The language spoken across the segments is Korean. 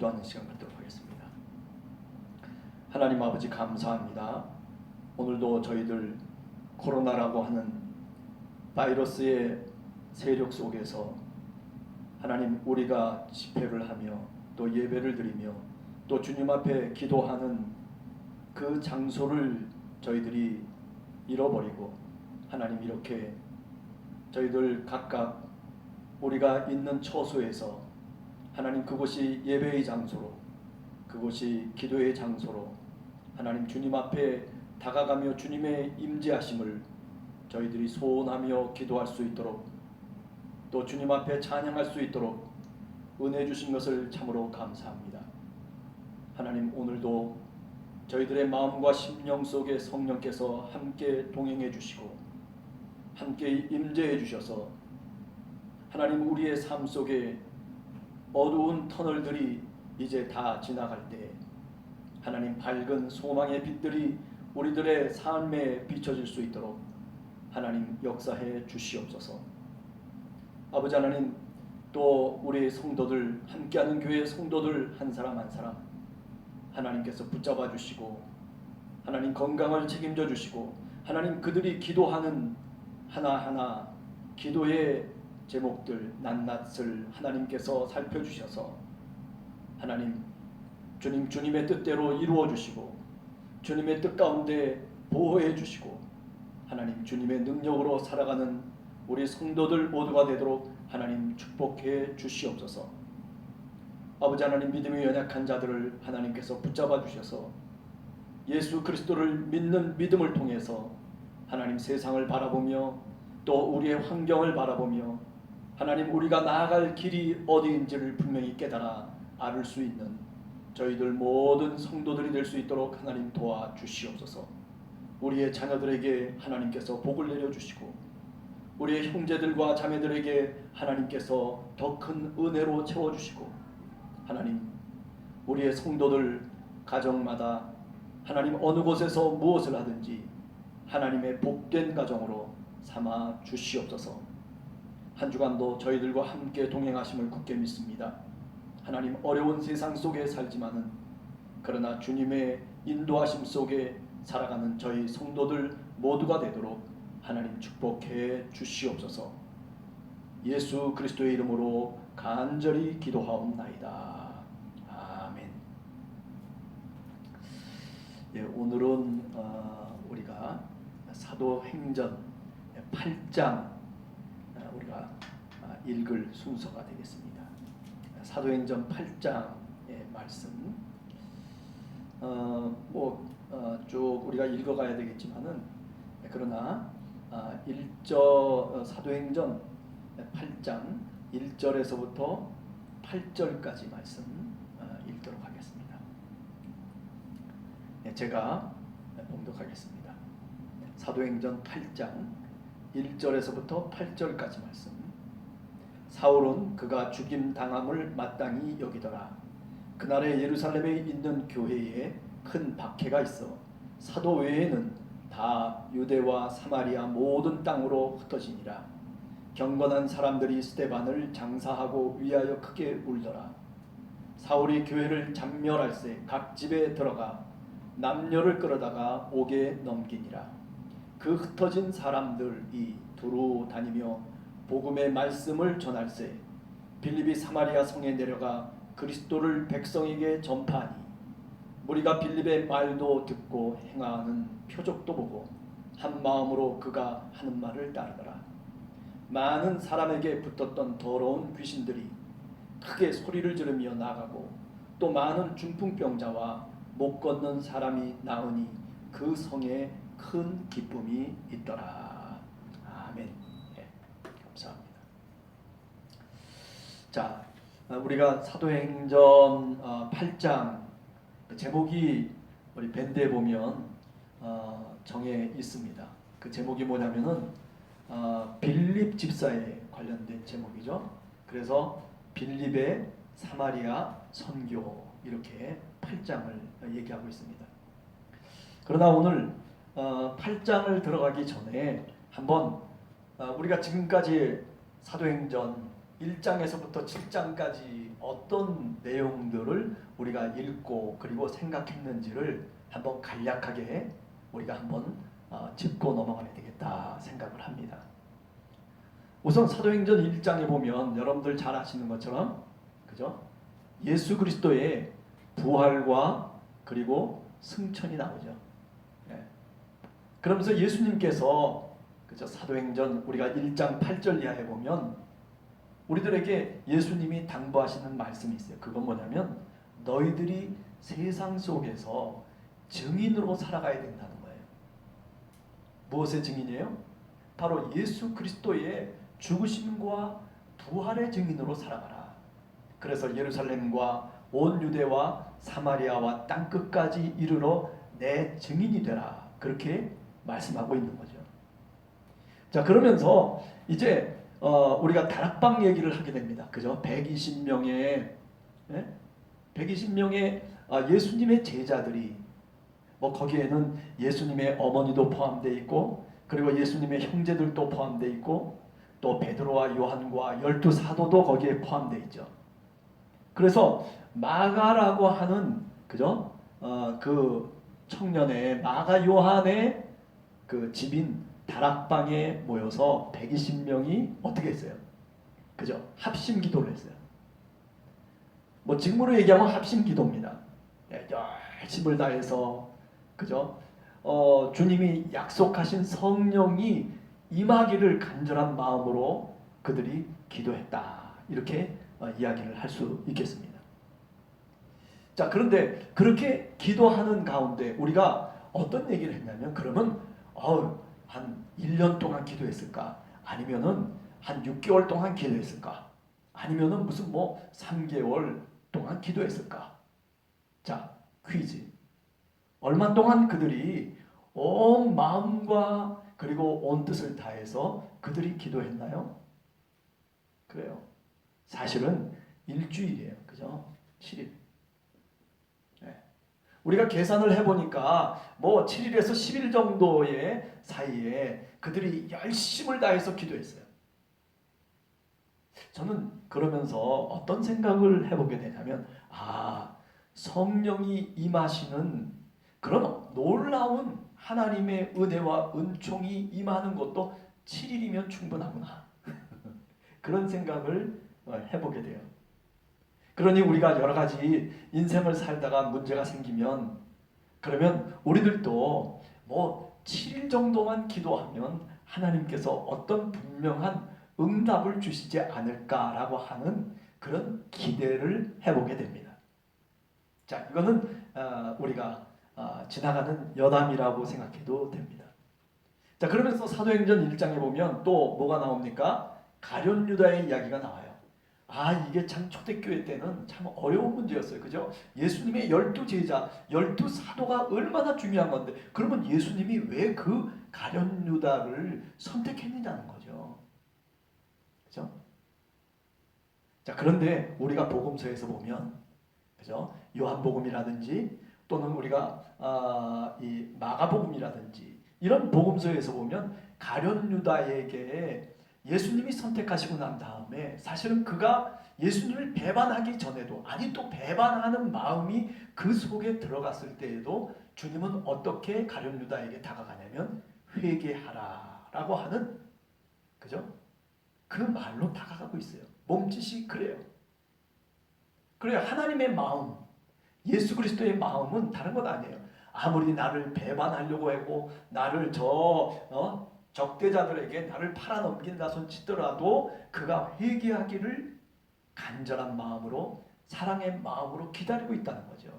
기도하는 시간 갖도록 하겠습니다. 하나님 아버지 감사합니다. 오늘도 저희들 코로나라고 하는 바이러스의 세력 속에서 하나님 우리가 집회를 하며 또 예배를 드리며 또 주님 앞에 기도하는 그 장소를 저희들이 잃어버리고 하나님 이렇게 저희들 각각 우리가 있는 처소에서 하나님 그곳이 예배의 장소로 그곳이 기도의 장소로 하나님 주님 앞에 다가가며 주님의 임재하심을 저희들이 소원하며 기도할 수 있도록 또 주님 앞에 찬양할 수 있도록 은혜 주신 것을 참으로 감사합니다. 하나님 오늘도 저희들의 마음과 심령 속에 성령께서 함께 동행해 주시고 함께 임재해 주셔서 하나님 우리의 삶 속에 어두운 터널들이 이제 다 지나갈 때 하나님 밝은 소망의 빛들이 우리들의 삶에 비춰질 수 있도록 하나님 역사해 주시옵소서. 아버지 하나님 또 우리 성도들 함께하는 교회 성도들 한 사람 한 사람 하나님께서 붙잡아 주시고 하나님 건강을 책임져 주시고 하나님 그들이 기도하는 하나하나 기도의 제목들 낱낱을 하나님께서 살펴주셔서 하나님 주님의 뜻대로 이루어 주시고 주님의 뜻 가운데 보호해 주시고 하나님 주님의 능력으로 살아가는 우리 성도들 모두가 되도록 하나님 축복해 주시옵소서. 아버지 하나님 믿음이 연약한 자들을 하나님께서 붙잡아 주셔서 예수 그리스도를 믿는 믿음을 통해서 하나님 세상을 바라보며 또 우리의 환경을 바라보며 하나님 우리가 나아갈 길이 어디인지를 분명히 깨달아 알 수 있는 저희들 모든 성도들이 될 수 있도록 하나님 도와주시옵소서. 우리의 자녀들에게 하나님께서 복을 내려주시고 우리의 형제들과 자매들에게 하나님께서 더 큰 은혜로 채워주시고 하나님 우리의 성도들 가정마다 하나님 어느 곳에서 무엇을 하든지 하나님의 복된 가정으로 삼아 주시옵소서. 한 주간도 저희들과 함께 동행하심을 굳게 믿습니다. 하나님 어려운 세상 속에 살지만은 그러나 주님의 인도하심 속에 살아가는 저희 성도들 모두가 되도록 하나님 축복해 주시옵소서. 예수 그리스도의 이름으로 간절히 기도하옵나이다. 아멘. 예, 오늘은 우리가 사도행전 8장 우리가 읽을 순서가 되겠습니다. 사도행전 8장의 말씀 쭉 우리가 읽어가야 되겠지만은 그러나 사도행전 8장 1절에서부터 8절까지 말씀 읽도록 하겠습니다. 제가 봉독하겠습니다. 사도행전 8장 1절에서부터 8절까지 말씀. 사울은 그가 죽임 당함을 마땅히 여기더라. 그날에 예루살렘에 있는 교회에 큰 박해가 있어 사도 외에는 다 유대와 사마리아 모든 땅으로 흩어지니라. 경건한 사람들이 스데반을 장사하고 위하여 크게 울더라. 사울이 교회를 잡멸할세 각 집에 들어가 남녀를 끌어다가 옥에 넘기니라. 그 흩어진 사람들이 두루 다니며 복음의 말씀을 전할세 빌립이 사마리아 성에 내려가 그리스도를 백성에게 전파하니 무리가 빌립의 말도 듣고 행하는 표적도 보고 한 마음으로 그가 하는 말을 따르더라. 많은 사람에게 붙었던 더러운 귀신들이 크게 소리를 지르며 나가고 또 많은 중풍병자와 못 걷는 사람이 나으니 그 성에 큰 기쁨이 있더라. 아멘. 네, 감사합니다. 자, 우리가 사도행전 8장 제목이 우리 밴드에 보면 정해 있습니다. 그 제목이 뭐냐면은 빌립 집사에 관련된 제목이죠. 그래서 빌립의 사마리아 선교 이렇게 8장을 얘기하고 있습니다. 그러나 오늘 8장을 들어가기 전에 한번 우리가 지금까지 사도행전 1장에서부터 7장까지 어떤 내용들을 우리가 읽고 그리고 생각했는지를 한번 간략하게 우리가 한번 짚고 넘어가야 되겠다 생각을 합니다. 우선 사도행전 1장에 보면 여러분들 잘 아시는 것처럼, 그죠? 예수 그리스도의 부활과 그리고 승천이 나오죠. 예. 그러면서 예수님께서, 그죠? 사도행전 우리가 1장 8절 이하에 보면 우리들에게 예수님이 당부하시는 말씀이 있어요. 그건 뭐냐면 너희들이 세상 속에서 증인으로 살아가야 된다는 거예요. 무엇의 증인이에요? 바로 예수 그리스도의 죽으심과 부활의 증인으로 살아가라. 그래서 예루살렘과 온 유대와 사마리아와 땅끝까지 이르러 내 증인이 되라. 그렇게 말씀하고 있는 거죠. 자, 그러면서 이제 우리가 다락방 얘기를 하게 됩니다. 그죠? 120명의 120명의 예수님의 제자들이, 뭐 거기에는 예수님의 어머니도 포함되어 있고 그리고 예수님의 형제들도 포함되어 있고 또 베드로와 요한과 12 사도도 거기에 포함되어 있죠. 그래서 마가라고 하는, 그죠? 그 청년의 마가 요한의 그 집인 다락방에 모여서 120명이 어떻게 했어요? 그죠? 합심 기도를 했어요. 뭐 직무로 얘기하면 합심 기도입니다. 열심을 다해서, 그죠? 주님이 약속하신 성령이 임하기를 간절한 마음으로 그들이 기도했다. 이렇게 이야기를 할 수 있겠습니다. 자, 그런데 그렇게 기도하는 가운데 우리가 어떤 얘기를 했냐면, 그러면 한 1년 동안 기도했을까? 아니면은 한 6개월 동안 기도했을까? 아니면은 무슨 뭐 3개월 동안 기도했을까? 자, 퀴즈. 얼마 동안 그들이 온 마음과 그리고 온 뜻을 다해서 그들이 기도했나요? 그래요. 사실은 일주일이에요. 그죠? 7일. 네. 우리가 계산을 해보니까 뭐 7일에서 10일 정도의 사이에 그들이 열심을 다해서 기도했어요. 저는 그러면서 어떤 생각을 해보게 되냐면, 성령이 임하시는 그런 놀라운 하나님의 은혜와 은총이 임하는 것도 7일이면 충분하구나. 그런 생각을 해보게 돼요. 그러니 우리가 여러 가지 인생을 살다가 문제가 생기면, 그러면 우리들도 뭐 7일 정도만 기도하면 하나님께서 어떤 분명한 응답을 주시지 않을까라고 하는 그런 기대를 해보게 됩니다. 자, 이거는 우리가 지나가는 여담이라고 생각해도 됩니다. 자, 그러면서 사도행전 1장에 보면 또 뭐가 나옵니까? 가룟 유다의 이야기가 나와요. 이게 참 초대교회 때는 참 어려운 문제였어요. 그죠? 예수님의 12 제자, 12 사도가 얼마나 중요한 건데, 그러면 예수님이 왜 그 가룟 유다를 선택했느냐는 거죠. 그죠? 자, 그런데 우리가 복음서에서 보면, 그죠? 요한복음이라든지 또는 우리가 이 마가복음이라든지 이런 복음서에서 보면 가룟 유다에게 예수님이 선택하시고 난 다음에 사실은 그가 예수님을 배반하기 전에도, 아니 또 배반하는 마음이 그 속에 들어갔을 때에도 주님은 어떻게 가룟 유다에게 다가가냐면 회개하라라고 하는, 그죠? 그 말로 다가가고 있어요. 몸짓이 그래요. 그래요. 하나님의 마음, 예수 그리스도의 마음은 다른 것 아니에요. 아무리 나를 배반하려고 하고 나를 적대자들에게 나를 팔아넘긴다 손 치더라도 그가 회개하기를 간절한 마음으로, 사랑의 마음으로 기다리고 있다는 거죠.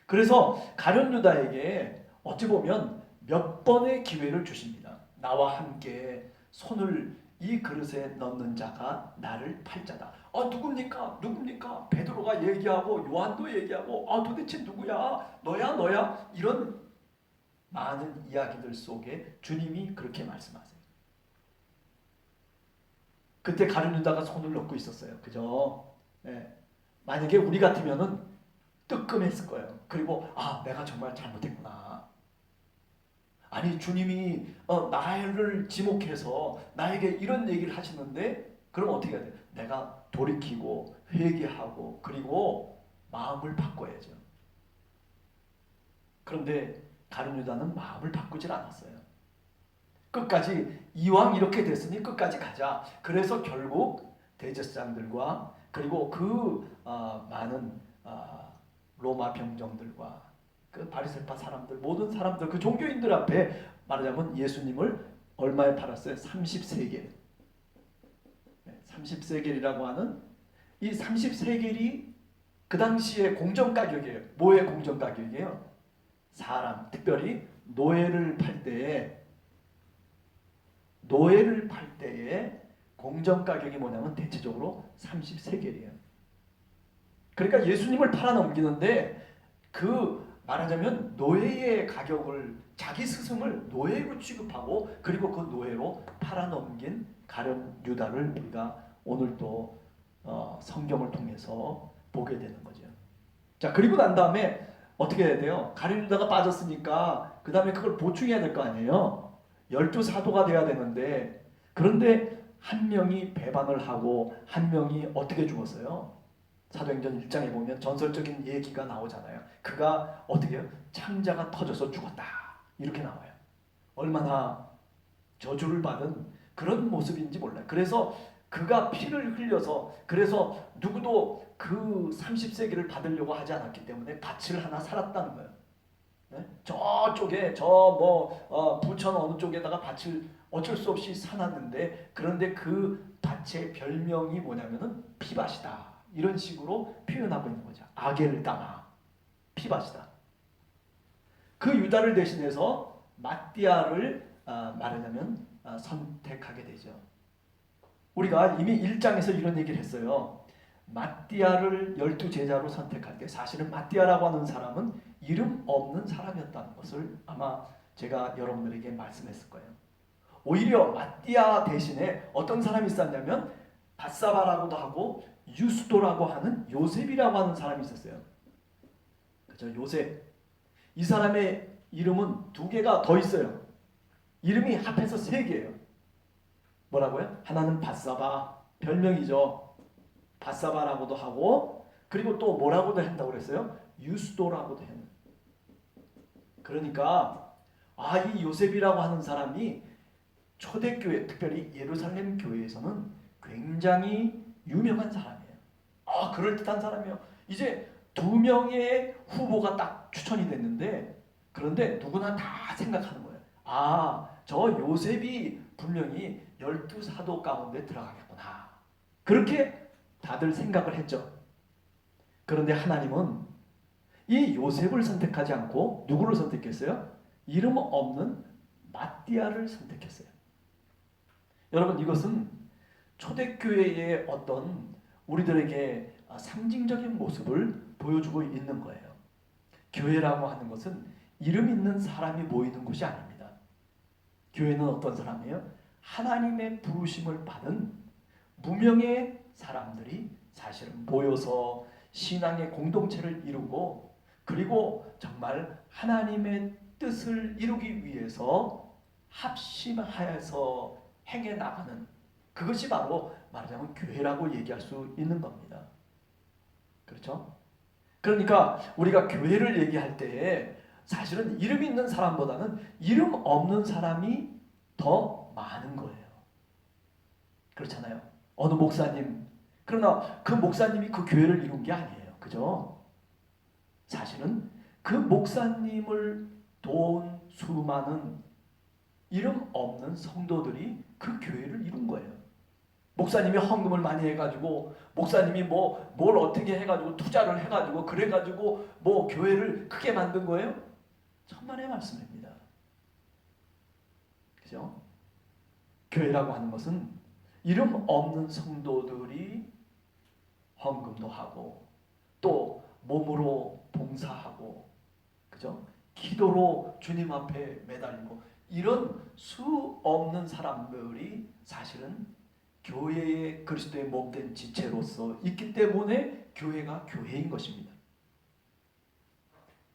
그래서 가룟 유다에게 어찌 보면 몇 번의 기회를 주십니다. 나와 함께 손을 이 그릇에 넣는 자가 나를 팔 자다. 누굽니까? 누굽니까? 베드로가 얘기하고 요한도 얘기하고 도대체 누구야? 너야? 이런 많은 이야기들 속에 주님이 그렇게 말씀하세요. 그때 가룟 유다가 손을 넣고 있었어요. 그죠? 네. 만약에 우리 같으면은 뜨끔했을 거예요. 그리고 내가 정말 잘못했구나. 아니 주님이 나를 지목해서 나에게 이런 얘기를 하시는데 그럼 어떻게 해야 돼? 내가 돌이키고 회개하고 그리고 마음을 바꿔야죠. 그런데 가룟 유다는 마음을 바꾸질 않았어요. 끝까지 이왕 이렇게 됐으니 끝까지 가자. 그래서 결국 대제사장들과 그리고 많은 로마 병정들과 그 바리새파 사람들 모든 사람들 그 종교인들 앞에 말하자면 예수님을 얼마에 팔았어요? 30세겔. 30세겔이라고 하는 이 30세겔이 그 당시에 공정 가격이에요. 뭐의 공정 가격이에요? 사람, 특별히 노예를 팔 때에 공정 가격이 뭐냐면 대체적으로 30세겔이에요. 그러니까 예수님을 팔아넘기는데 말하자면 노예의 가격을 자기 스승을 노예로 취급하고 그리고 그 노예로 팔아넘긴 가룟 유다를 우리가 오늘 또 성경을 통해서 보게 되는 거죠. 자, 그리고 난 다음에 어떻게 해야 돼요? 가룟 유다가 빠졌으니까 그 다음에 그걸 보충해야 될 거 아니에요. 12사도가 돼야 되는데 그런데 한 명이 배반을 하고 한 명이 어떻게 죽었어요? 사도행전 1장에 보면 전설적인 얘기가 나오잖아요. 그가 어떻게 해요? 창자가 터져서 죽었다. 이렇게 나와요. 얼마나 저주를 받은 그런 모습인지 몰라요. 그래서 그가 피를 흘려서 그래서 누구도 그 30세기를 받으려고 하지 않았기 때문에 밭을 하나 살았다는 거예요. 네? 저쪽에 부천 어느 쪽에다가 밭을 어쩔 수 없이 사놨는데 그런데 그 밭의 별명이 뭐냐면은 피밭이다. 이런 식으로 표현하고 있는 거죠. 아겔다나 피밭이다. 그 유다를 대신해서 마띠아를 말하자면 선택하게 되죠. 우리가 이미 1장에서 이런 얘기를 했어요. 마띠아를 12제자로 선택할 때 사실은 마띠아라고 하는 사람은 이름 없는 사람이었다는 것을 아마 제가 여러분들에게 말씀했을 거예요. 오히려 마띠아 대신에 어떤 사람이 있었냐면 바사바라고도 하고 유스도라고 하는 요셉이라고 하는 사람이 있었어요. 그죠? 요셉. 이 사람의 이름은 2개가 더 있어요. 이름이 합해서 3개예요. 뭐라고요? 하나는 바사바, 별명이죠. 바사바라고도 하고 그리고 또 뭐라고도 한다고 그랬어요? 유스도라고도 해요. 그러니까 이 요셉이라고 하는 사람이 초대교회, 특별히 예루살렘 교회에서는 굉장히 유명한 사람이에요. 그럴듯한 사람이에요. 이제 2명의 후보가 딱 추천이 됐는데 그런데 누구나 다 생각하는 거예요. 저 요셉이 분명히 12사도 가운데 들어가겠구나. 그렇게 다들 생각을 했죠. 그런데 하나님은 이 요셉을 선택하지 않고 누구를 선택했어요? 이름 없는 마띠아를 선택했어요. 여러분, 이것은 초대교회의 어떤 우리들에게 상징적인 모습을 보여주고 있는 거예요. 교회라고 하는 것은 이름 있는 사람이 모이는 곳이 아닙니다. 교회는 어떤 사람이에요? 하나님의 부르심을 받은 무명의 사람들이 사실은 모여서 신앙의 공동체를 이루고 그리고 정말 하나님의 뜻을 이루기 위해서 합심하여서 행해 나가는 그것이 바로 말하자면 교회라고 얘기할 수 있는 겁니다. 그렇죠? 그러니까 우리가 교회를 얘기할 때 사실은 이름 있는 사람보다는 이름 없는 사람이 더 많은 거예요. 그렇잖아요. 어느 목사님, 그러나 그 목사님이 그 교회를 이룬 게 아니에요. 그죠? 사실은 그 목사님을 도운 수많은 이름 없는 성도들이 그 교회를 이룬 거예요. 목사님이 헌금을 많이 해가지고 목사님이 뭘 어떻게 해가지고 투자를 해가지고 그래가지고 교회를 크게 만든 거예요? 천만의 말씀입니다. 그죠? 교회라고 하는 것은 이름 없는 성도들이 헌금도 하고 또 몸으로 봉사하고 그죠? 기도로 주님 앞에 매달리고 이런 수 없는 사람들이 사실은 교회의 그리스도의 몸된 지체로서 있기 때문에 교회가 교회인 것입니다.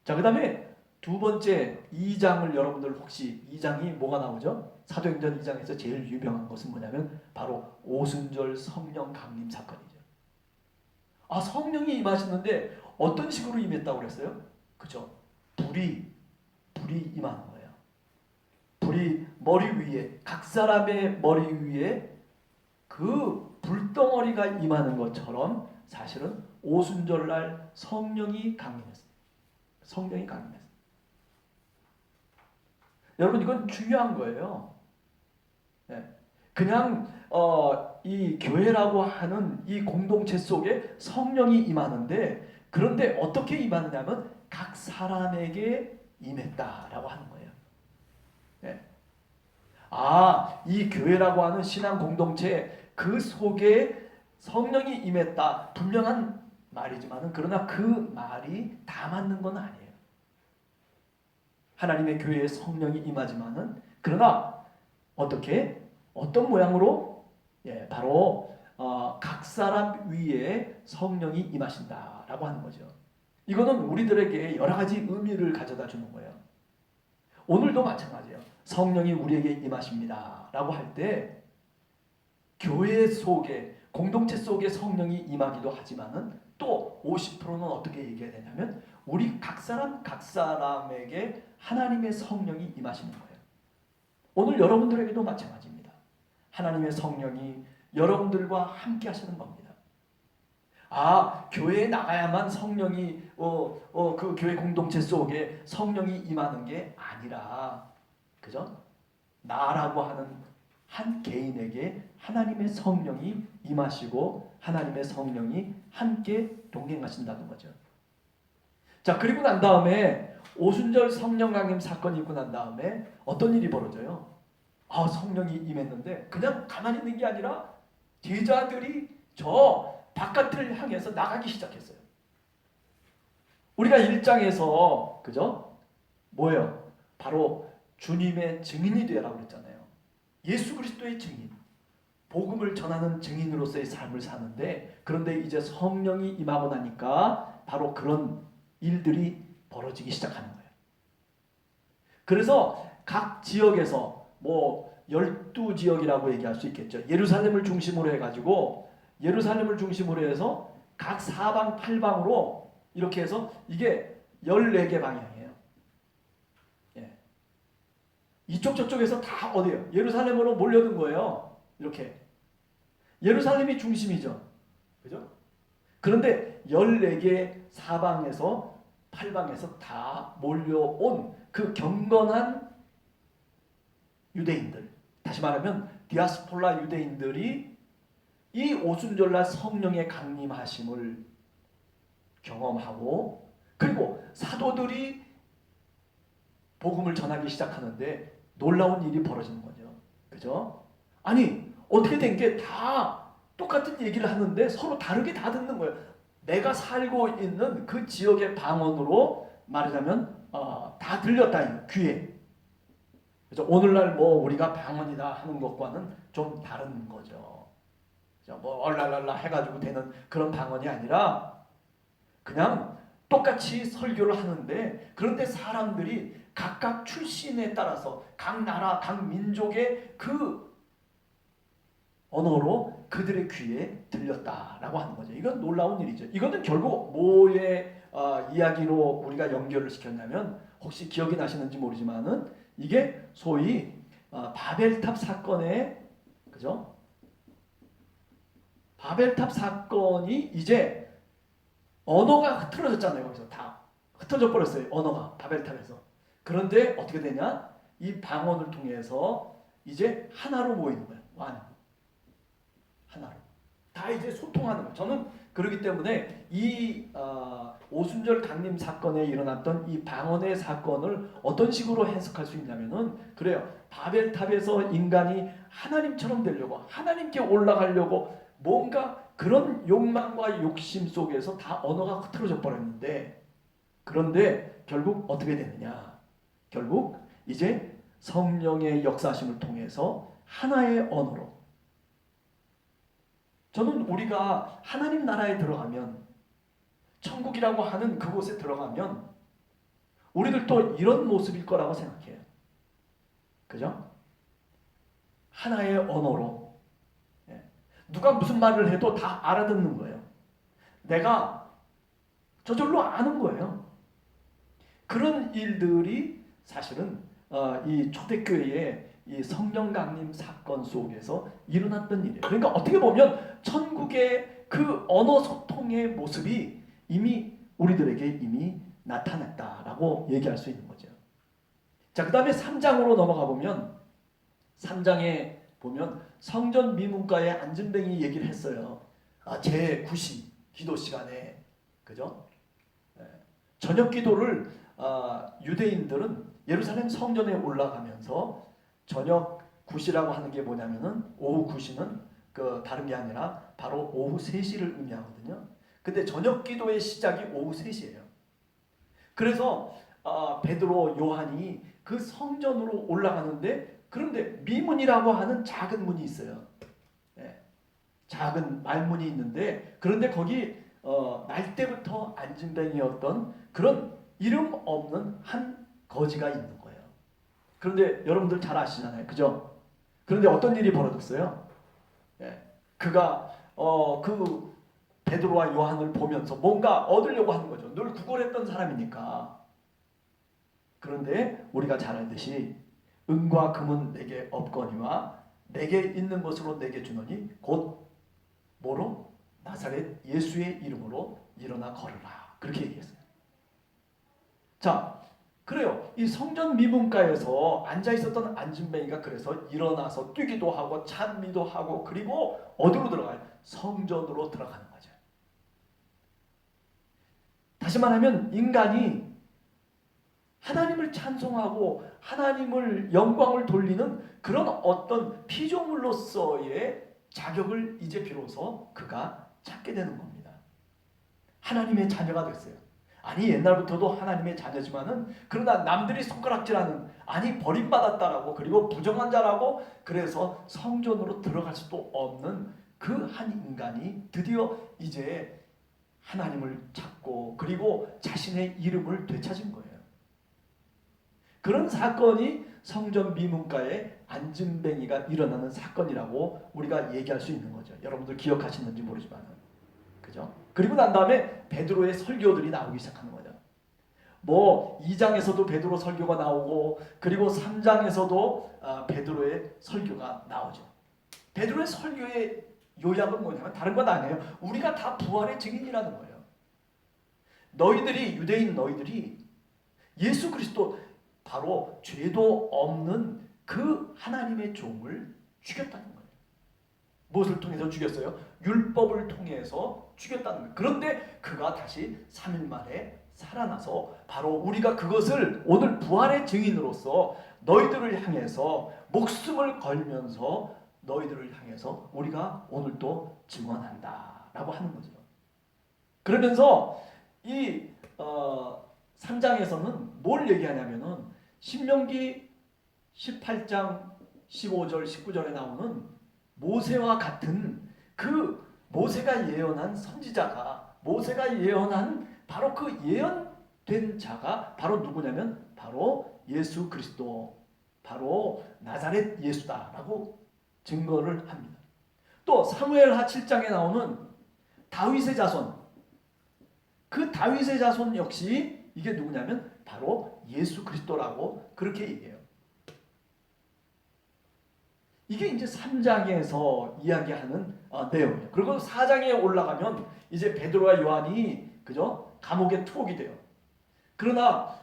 자, 그 다음에 두 번째 2장을 여러분들 혹시 2장이 뭐가 나오죠? 사도행전 2장에서 제일 유명한 것은 뭐냐면 바로 오순절 성령 강림 사건이죠. 아, 성령이 임하시는데 어떤 식으로 임했다고 그랬어요? 그죠? 불이 임하는 거예요. 불이 머리 위에, 각 사람의 머리 위에 그 불덩어리가 임하는 것처럼 사실은 오순절날 성령이 강림했어요. 성령이 강림했어요. 여러분, 이건 중요한 거예요. 네. 그냥 이 교회라고 하는 이 공동체 속에 성령이 임하는데, 그런데 어떻게 임하느냐면 각 사람에게 임했다라고 하는 거예요. 네. 아, 이 교회라고 하는 신앙 공동체 그 속에 성령이 임했다, 분명한 말이지만 그러나 그 말이 다 맞는 건 아니에요. 하나님의 교회에 성령이 임하지만은 그러나 어떻게 어떤 모양으로 바로 각 사람 위에 성령이 임하신다라고 하는 거죠. 이거는 우리들에게 여러 가지 의미를 가져다 주는 거예요. 오늘도 마찬가지예요. 성령이 우리에게 임하십니다라고 할 때 교회 속에 공동체 속에 성령이 임하기도 하지만은 또 50%는 어떻게 얘기해야 되냐면 우리 각 사람에게 하나님의 성령이 임하시는 거예요. 오늘 여러분들에게도 마찬가지입니다. 하나님의 성령이 여러분들과 함께 하시는 겁니다. 아, 교회에 나가야만 성령이 그 교회 공동체 속에 성령이 임하는 게 아니라, 그죠? 나라고 하는 한 개인에게 하나님의 성령이 임하시고 하나님의 성령이 함께 동행하신다는 거죠. 자, 그리고 난 다음에 오순절 성령 강림 사건이 있고 난 다음에 어떤 일이 벌어져요? 아, 성령이 임했는데 그냥 가만히 있는 게 아니라 제자들이 저 바깥을 향해서 나가기 시작했어요. 우리가 1장에서 그죠? 뭐예요? 바로 주님의 증인이 되라고 그랬잖아요. 예수 그리스도의 증인, 복음을 전하는 증인으로서의 삶을 사는데, 그런데 이제 성령이 임하고 나니까 바로 그런 일들이 벌어지기 시작하는 거예요. 그래서 각 지역에서 뭐 12지역이라고 얘기할 수 있겠죠. 예루살렘을 중심으로 해가지고 예루살렘을 중심으로 해서 각 사방 팔방으로 이렇게 해서 이게 14개 방향이에요. 예. 이쪽 저쪽에서 다 어디예요? 예루살렘으로 몰려든 거예요. 이렇게. 예루살렘이 중심이죠. 그죠? 그런데 14개 사방에서 팔방에서 다 몰려온 그 경건한 유대인들, 다시 말하면 디아스폴라 유대인들이 이 오순절날 성령의 강림하심을 경험하고, 그리고 사도들이 복음을 전하기 시작하는데 놀라운 일이 벌어지는 거죠. 그죠? 아니, 어떻게 된 게 다 똑같은 얘기를 하는데 서로 다르게 다 듣는 거예요. 내가 살고 있는 그 지역의 방언으로 말하자면 다 들렸다, 귀에. 그래서 오늘날 뭐 우리가 방언이다 하는 것과는 좀 다른 거죠. 뭐 얼랄랄라 해가지고 되는 그런 방언이 아니라 그냥 똑같이 설교를 하는데, 그런데 사람들이 각각 출신에 따라서 각 나라, 각 민족의 그 언어로 그들의 귀에 들렸다라고 하는 거죠. 이건 놀라운 일이죠. 이거는 결국 뭐의 이야기로 우리가 연결을 시켰냐면, 혹시 기억이 나시는지 모르지만은 이게 소위 바벨탑 사건의, 그죠? 바벨탑 사건이 이제 언어가 흩어졌잖아요. 거기서 다 흩어져 버렸어요. 언어가 바벨탑에서. 그런데 어떻게 되냐? 이 방언을 통해서 이제 하나로 모이는 거예요. 하나로. 다 이제 소통하는 거예요. 저는 그렇기 때문에 이 오순절 강림 사건에 일어났던 이 방언의 사건을 어떤 식으로 해석할 수 있냐면은 그래요. 바벨탑에서 인간이 하나님처럼 되려고, 하나님께 올라가려고 뭔가 그런 욕망과 욕심 속에서 다 언어가 흐트러져 버렸는데, 그런데 결국 어떻게 되느냐? 결국 이제 성령의 역사심을 통해서 하나의 언어로, 저는 우리가 하나님 나라에 들어가면, 천국이라고 하는 그곳에 들어가면 우리들도 이런 모습일 거라고 생각해요. 그죠? 하나의 언어로 누가 무슨 말을 해도 다 알아듣는 거예요. 내가 저절로 아는 거예요. 그런 일들이 사실은 이 초대교회의 이 성령 강림 사건 속에서 일어났던 일이에요. 그러니까 어떻게 보면 천국의 그 언어 소통의 모습이 이미 우리들에게 이미 나타났다라고 얘기할 수 있는 거죠. 자, 그 다음에 3장으로 넘어가 보면 3장에 보면 성전 미문과의 안진뱅이 얘기를 했어요. 제9시 기도 시간에, 그죠? 저녁 기도를 유대인들은 예루살렘 성전에 올라가면서 저녁 9시라고 하는 게 뭐냐면은 오후 9시는 그 다른 게 아니라 바로 오후 3시를 의미하거든요. 근데 저녁 기도의 시작이 오후 3시예요. 그래서 베드로, 요한이 그 성전으로 올라가는데, 그런데 미문이라고 하는 작은 문이 있어요. 작은 말문이 있는데, 그런데 거기 날 때부터 안진뱅이였던 그런 이름 없는 한 거지가 있는 거예요. 그런데 여러분들 잘 아시잖아요, 그죠? 그런데 어떤 일이 벌어졌어요? 그가 그 베드로와 요한을 보면서 뭔가 얻으려고 하는 거죠. 늘 구걸했던 사람이니까. 그런데 우리가 잘 알듯이 은과 금은 내게 없거니와 내게 있는 것으로 내게 주노니 곧 뭐로? 나사렛 예수의 이름으로 일어나 걸으라. 그렇게 얘기했어요. 자, 그래요. 이 성전 미문가에서 앉아있었던 안진뱅이가 그래서 일어나서 뛰기도 하고 찬미도 하고, 그리고 어디로 들어가요? 성전으로 들어가는 거죠. 다시 말하면 인간이 하나님을 찬송하고 하나님을 영광을 돌리는 그런 어떤 피조물로서의 자격을 이제 비로소 그가 찾게 되는 겁니다. 하나님의 자녀가 됐어요. 아니, 옛날부터도 하나님의 자녀지만은 그러나 남들이 손가락질하는, 아니 버림받았다라고, 그리고 부정한 자라고, 그래서 성전으로 들어갈 수도 없는 그 한 인간이 드디어 이제 하나님을 찾고 그리고 자신의 이름을 되찾은 거예요. 그런 사건이 성전 미문가에 안진뱅이가 일어나는 사건이라고 우리가 얘기할 수 있는 거죠. 여러분들 기억하시는지 모르지만, 그죠? 그리고 난 다음에 베드로의 설교들이 나오기 시작하는 거죠. 뭐 2장에서도 베드로 설교가 나오고, 그리고 3장에서도 베드로의 설교가 나오죠. 베드로의 설교의 요약은 뭐냐면 다른 건 아니에요. 우리가 다 부활의 증인이라는 거예요. 너희들이, 유대인 너희들이 예수 그리스도, 바로 죄도 없는 그 하나님의 종을 죽였다는 거예요. 무엇을 통해서 죽였어요? 율법을 통해서 죽였다는 거예요. 그런데 그가 다시 3일 만에 살아나서 바로 우리가 그것을 오늘 부활의 증인으로서 너희들을 향해서 목숨을 걸면서 너희들을 향해서 우리가 오늘도 증언한다 라고 하는 거죠. 그러면서 이 3장에서는 뭘 얘기하냐면은 신명기 18장 15절 19절에 나오는 모세와 같은 그 모세가 예언한 선지자가, 모세가 예언한 바로 그 예언된 자가 바로 누구냐면 바로 예수 그리스도, 바로 나사렛 예수다라고 증거를 합니다. 또 사무엘하 7장에 나오는 다윗의 자손, 그 다윗의 자손 역시 이게 누구냐면 바로 예수 그리스도라고 그렇게 얘기해요. 이게 이제 3장에서 이야기하는 내용이에요. 그리고 4장에 올라가면 이제 베드로와 요한이, 그죠? 감옥에 투옥이 돼요. 그러나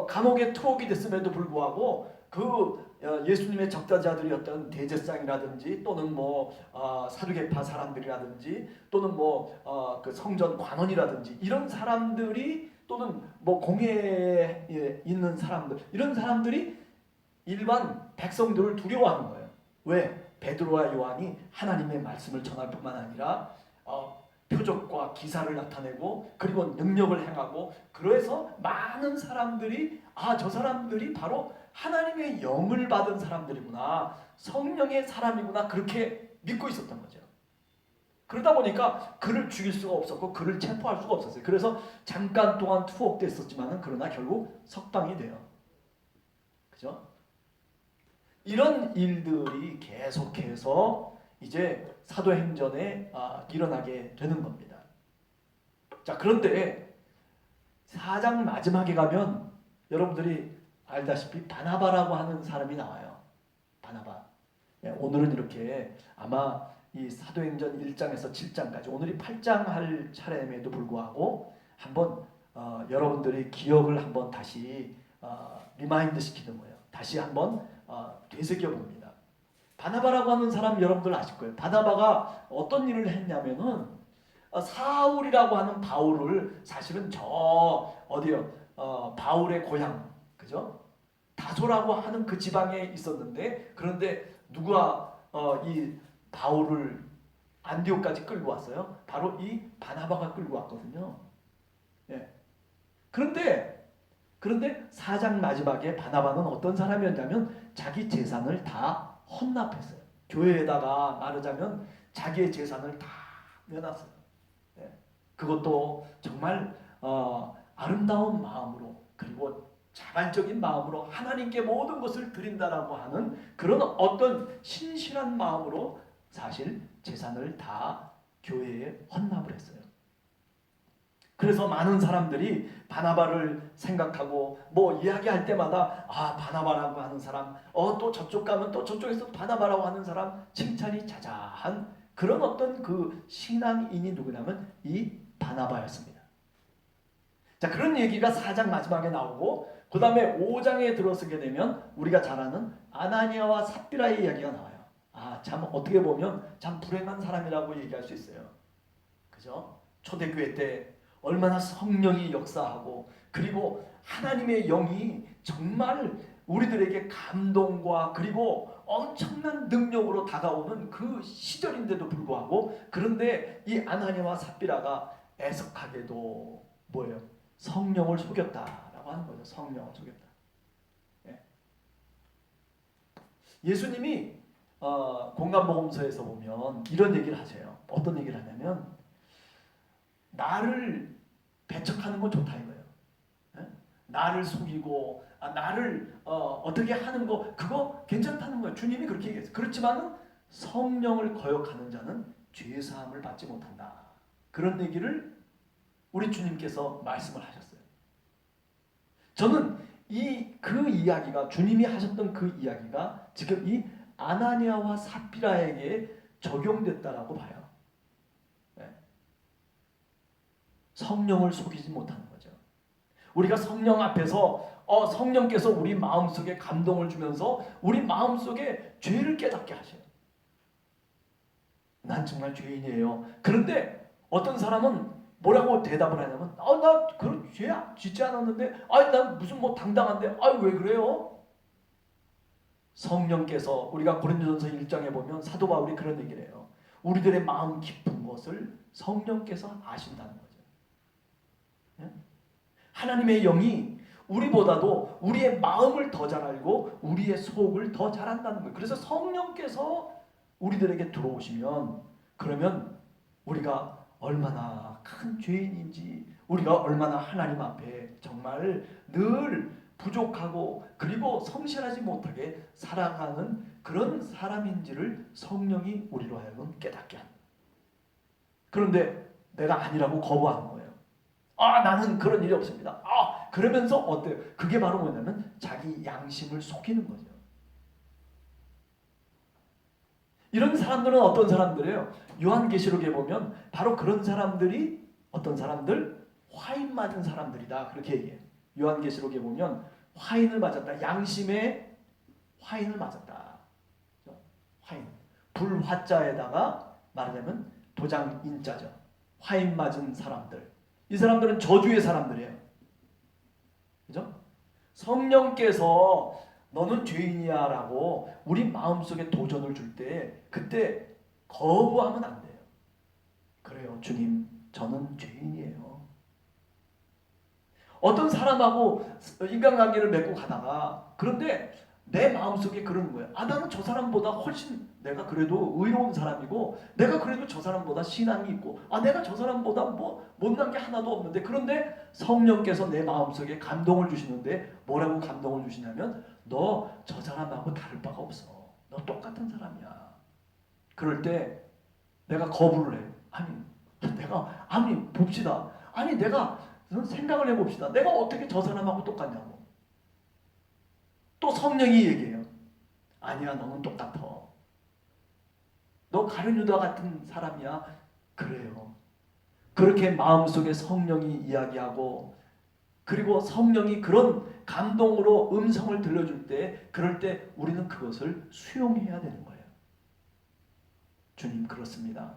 감옥에 투옥이 됐음에도 불구하고 그 예수님의 적자자들이었던 대제사장이라든지 또는 뭐 사두개파 사람들이라든지 또는 뭐 그 성전 관원이라든지 이런 사람들이, 또는 뭐 공회에 있는 사람들, 이런 사람들이 일반 백성들을 두려워하는 거예요. 왜? 베드로와 요한이 하나님의 말씀을 전할 뿐만 아니라 표적과 기사를 나타내고 그리고 능력을 행하고, 그래서 많은 사람들이 저 사람들이 바로 하나님의 영을 받은 사람들이구나, 성령의 사람이구나, 그렇게 믿고 있었던 거죠. 그러다 보니까 그를 죽일 수가 없었고 그를 체포할 수가 없었어요. 그래서 잠깐 동안 투옥됐었지만은 그러나 결국 석방이 돼요. 그죠? 이런 일들이 계속해서 이제 사도행전에 일어나게 되는 겁니다. 자, 그런데 4장 마지막에 가면 여러분들이 알다시피 바나바라고 하는 사람이 나와요. 바나바. 오늘은 이렇게 아마 이 사도행전 1장에서 7장까지 오늘이 8장 할 차례임에도 불구하고 한번 여러분들의 기억을 한번 다시 리마인드 시키는 거예요. 다시 한번 되새겨 봅니다. 바나바라고 하는 사람 여러분들 아실 거예요. 바나바가 어떤 일을 했냐면은 사울이라고 하는 바울을 사실은 저 어디요? 바울의 고향, 그죠? 다소라고 하는 그 지방에 있었는데 그런데 누가 이 바울을 안디옥까지 끌고 왔어요? 바로 이 바나바가 끌고 왔거든요. 예. 그런데 4장 마지막에 바나바는 어떤 사람이었냐면 자기 재산을 다 헌납했어요. 교회에다가 말하자면 자기의 재산을 다 내놨어요. 예. 그것도 정말 아름다운 마음으로 그리고 자발적인 마음으로 하나님께 모든 것을 드린다라고 하는 그런 어떤 신실한 마음으로 사실 재산을 다 교회에 헌납을 했어요. 그래서 많은 사람들이 바나바를 생각하고 뭐 이야기할 때마다 바나바라고 하는 사람 또 저쪽 가면 또 저쪽에서 바나바라고 하는 사람 칭찬이 자자한 그런 어떤 그 신앙인이 누구냐면 이 바나바였습니다. 자, 그런 얘기가 4장 마지막에 나오고 그 다음에 5장에 들어서게 되면 우리가 잘 아는 아나니아와 삽비라의 이야기가 나와요. 참 어떻게 보면 참 불행한 사람이라고 얘기할 수 있어요. 그죠? 초대교회 때 얼마나 성령이 역사하고 그리고 하나님의 영이 정말 우리들에게 감동과 그리고 엄청난 능력으로 다가오는 그 시절인데도 불구하고 그런데 이 아나니아와 삽비라가 애석하게도 뭐예요? 성령을 속였다라고 하는 거죠. 성령을 속였다. 예. 예수님이 공간복음서에서 보면 이런 얘기를 하세요. 어떤 얘기를 하냐면 나를 배척하는 건 좋다 이거예요. 예? 나를 속이고 나를 어떻게 하는 거 그거 괜찮다는 거예요. 주님이 그렇게 얘기했어요. 그렇지만은 성령을 거역하는 자는 죄 사함을 받지 못한다. 그런 얘기를 우리 주님께서 말씀을 하셨어요. 저는 그 이야기가 주님이 하셨던 그 이야기가 지금 이 아나니아와 삽비라에게 적용됐다라고 봐요. 네. 성령을 속이지 못하는 거죠. 우리가 성령 앞에서 성령께서 우리 마음속에 감동을 주면서 우리 마음속에 죄를 깨닫게 하셔요. 난 정말 죄인이에요. 그런데 어떤 사람은 뭐라고 대답을 하냐면 나 그런 죄 짓지 않았는데 난 무슨 뭐 당당한데 왜 그래요? 성령께서 우리가 고린도전서 1장에 보면 사도 바울이 그런 얘기를 해요. 우리들의 마음 깊은 것을 성령께서 아신다는 거죠. 네? 하나님의 영이 우리보다도 우리의 마음을 더 잘 알고 우리의 속을 더 잘 안다는 거예요. 그래서 성령께서 우리들에게 들어오시면 그러면 우리가 얼마나 큰 죄인인지 우리가 얼마나 하나님 앞에 정말 늘 부족하고 그리고 성실하지 못하게 살아가는 그런 사람인지를 성령이 우리로 하여금 깨닫게 합니다. 그런데 내가 아니라고 거부하는 거예요. 나는 그런 일이 없습니다. 그러면서 어때요? 그게 바로 뭐냐면 자기 양심을 속이는 거죠. 이런 사람들은 어떤 사람들이에요? 요한계시록에 보면 바로 그런 사람들이 어떤 사람들? 화인 맞은 사람들이다. 그렇게 얘기해요. 요한계시록에 보면 화인을 맞았다. 양심에 화인을 맞았다. 화인. 불화자에다가 말하자면 도장인자죠. 화인 맞은 사람들. 이 사람들은 저주의 사람들이에요. 그죠? 성령께서 너는 죄인이야 라고 우리 마음속에 도전을 줄 때 그때 거부하면 안 돼요. 그래요. 주님, 저는 죄인이에요. 어떤 사람하고 인간관계를 맺고 가다가 그런데 내 마음속에 그러는 거예요. 아, 나는 저 사람보다 훨씬 내가 그래도 의로운 사람이고, 내가 그래도 저 사람보다 신앙이 있고, 아, 내가 저 사람보다 뭐 못난 게 하나도 없는데, 그런데 성령께서 내 마음속에 감동을 주시는데 뭐라고 감동을 주시냐면, 너 저 사람하고 다를 바가 없어. 너 똑같은 사람이야. 그럴 때 내가 거부를 해. 아니 봅시다. 아니 내가 생각을 해봅시다. 내가 어떻게 저 사람하고 똑같냐고. 또 성령이 얘기해요. 아니야, 너는 똑같아. 너 가룟 유다 같은 사람이야. 그래요. 그렇게 마음속에 성령이 이야기하고, 그리고 성령이 그런 감동으로 음성을 들려줄 때, 그럴 때 우리는 그것을 수용해야 되는 거예요. 주님, 그렇습니다.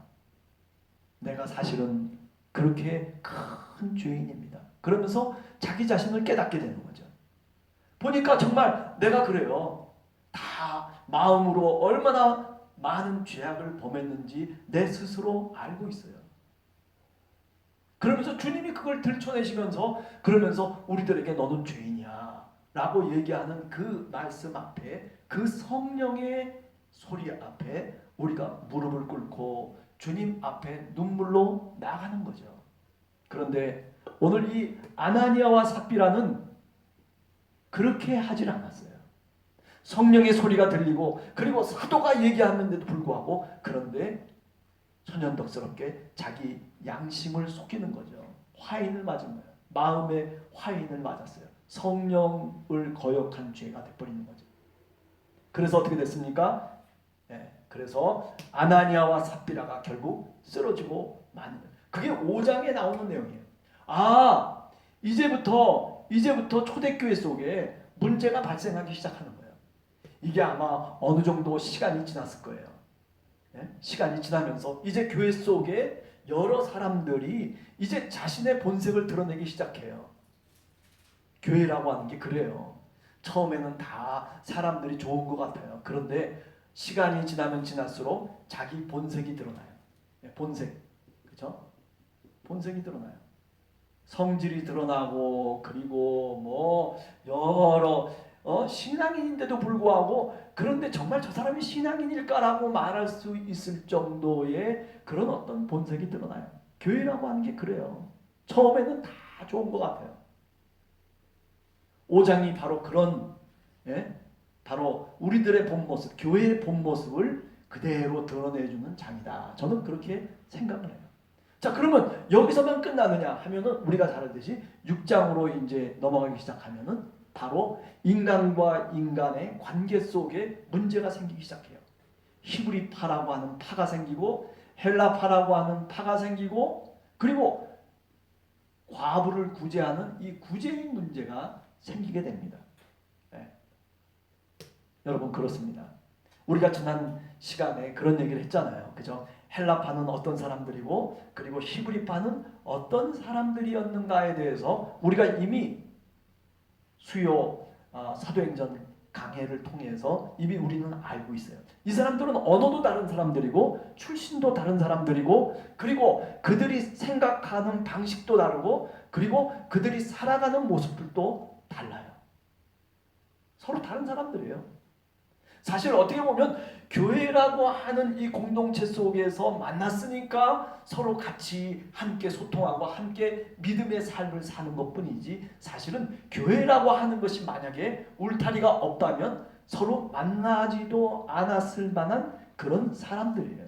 내가 사실은 그렇게 큰 죄인입니다. 그러면서 자기 자신을 깨닫게 되는 거죠. 보니까 정말 내가 그래요. 다 마음으로 얼마나 많은 죄악을 범했는지 내 스스로 알고 있어요. 그러면서 주님이 그걸 들춰내시면서, 그러면서 우리들에게 너는 죄인이야 라고 얘기하는 그 말씀 앞에, 그 성령의 소리 앞에 우리가 무릎을 꿇고 주님 앞에 눈물로 나가는 거죠. 그런데 오늘 이 아나니아와 삽비라는 그렇게 하질 않았어요. 성령의 소리가 들리고, 그리고 사도가 얘기하는데도 불구하고, 그런데 천연덕스럽게 자기 양심을 속이는 거죠. 화인을 맞은 거예요. 마음에 화인을 맞았어요. 성령을 거역한 죄가 돼버리는 거죠. 그래서 어떻게 됐습니까? 그래서 아나니아와 삽비라가 결국 쓰러지고 마는 거예요. 그게 5장에 나오는 내용이에요. 아, 이제부터 초대교회 속에 문제가 발생하기 시작하는 거예요. 이게 아마 어느 정도 시간이 지났을 거예요. 시간이 지나면서 이제 교회 속에 여러 사람들이 이제 자신의 본색을 드러내기 시작해요. 교회라고 하는 게 그래요. 처음에는 다 사람들이 좋은 것 같아요. 그런데 시간이 지나면 지날수록 자기 본색이 드러나요. 본색, 그렇죠? 본색이 드러나요. 성질이 드러나고, 그리고 뭐 여러 신앙인인데도 불구하고, 그런데 정말 저 사람이 신앙인일까라고 말할 수 있을 정도의 그런 어떤 본색이 드러나요. 교회라고 하는 게 그래요. 처음에는 다 좋은 것 같아요. 5장이 바로 그런, 바로 우리들의 본 모습, 교회의 본 모습을 그대로 드러내주는 장이다. 저는 그렇게 생각을 해요. 자, 그러면 여기서만 끝나느냐 하면은, 우리가 잘 알듯이 6장으로 이제 넘어가기 시작하면은 바로 인간과 인간의 관계 속에 문제가 생기기 시작해요. 히브리파라고 하는 파가 생기고, 헬라파라고 하는 파가 생기고, 그리고 과부를 구제하는 이 구제의 문제가 생기게 됩니다. 여러분, 그렇습니다. 우리가 지난 시간에 그런 얘기를 했잖아요. 그죠? 헬라파는 어떤 사람들이고, 그리고 히브리파는 어떤 사람들이었는가에 대해서 우리가 이미 수요 사도행전 강해를 통해서 이미 우리는 알고 있어요. 이 사람들은 언어도 다른 사람들이고, 출신도 다른 사람들이고, 그리고 그들이 생각하는 방식도 다르고, 그리고 그들이 살아가는 모습들도 달라요. 서로 다른 사람들이에요. 사실 어떻게 보면 교회라고 하는 이 공동체 속에서 만났으니까 서로 같이 함께 소통하고 함께 믿음의 삶을 사는 것뿐이지, 사실은 교회라고 하는 것이 만약에 울타리가 없다면 서로 만나지도 않았을 만한 그런 사람들이에요.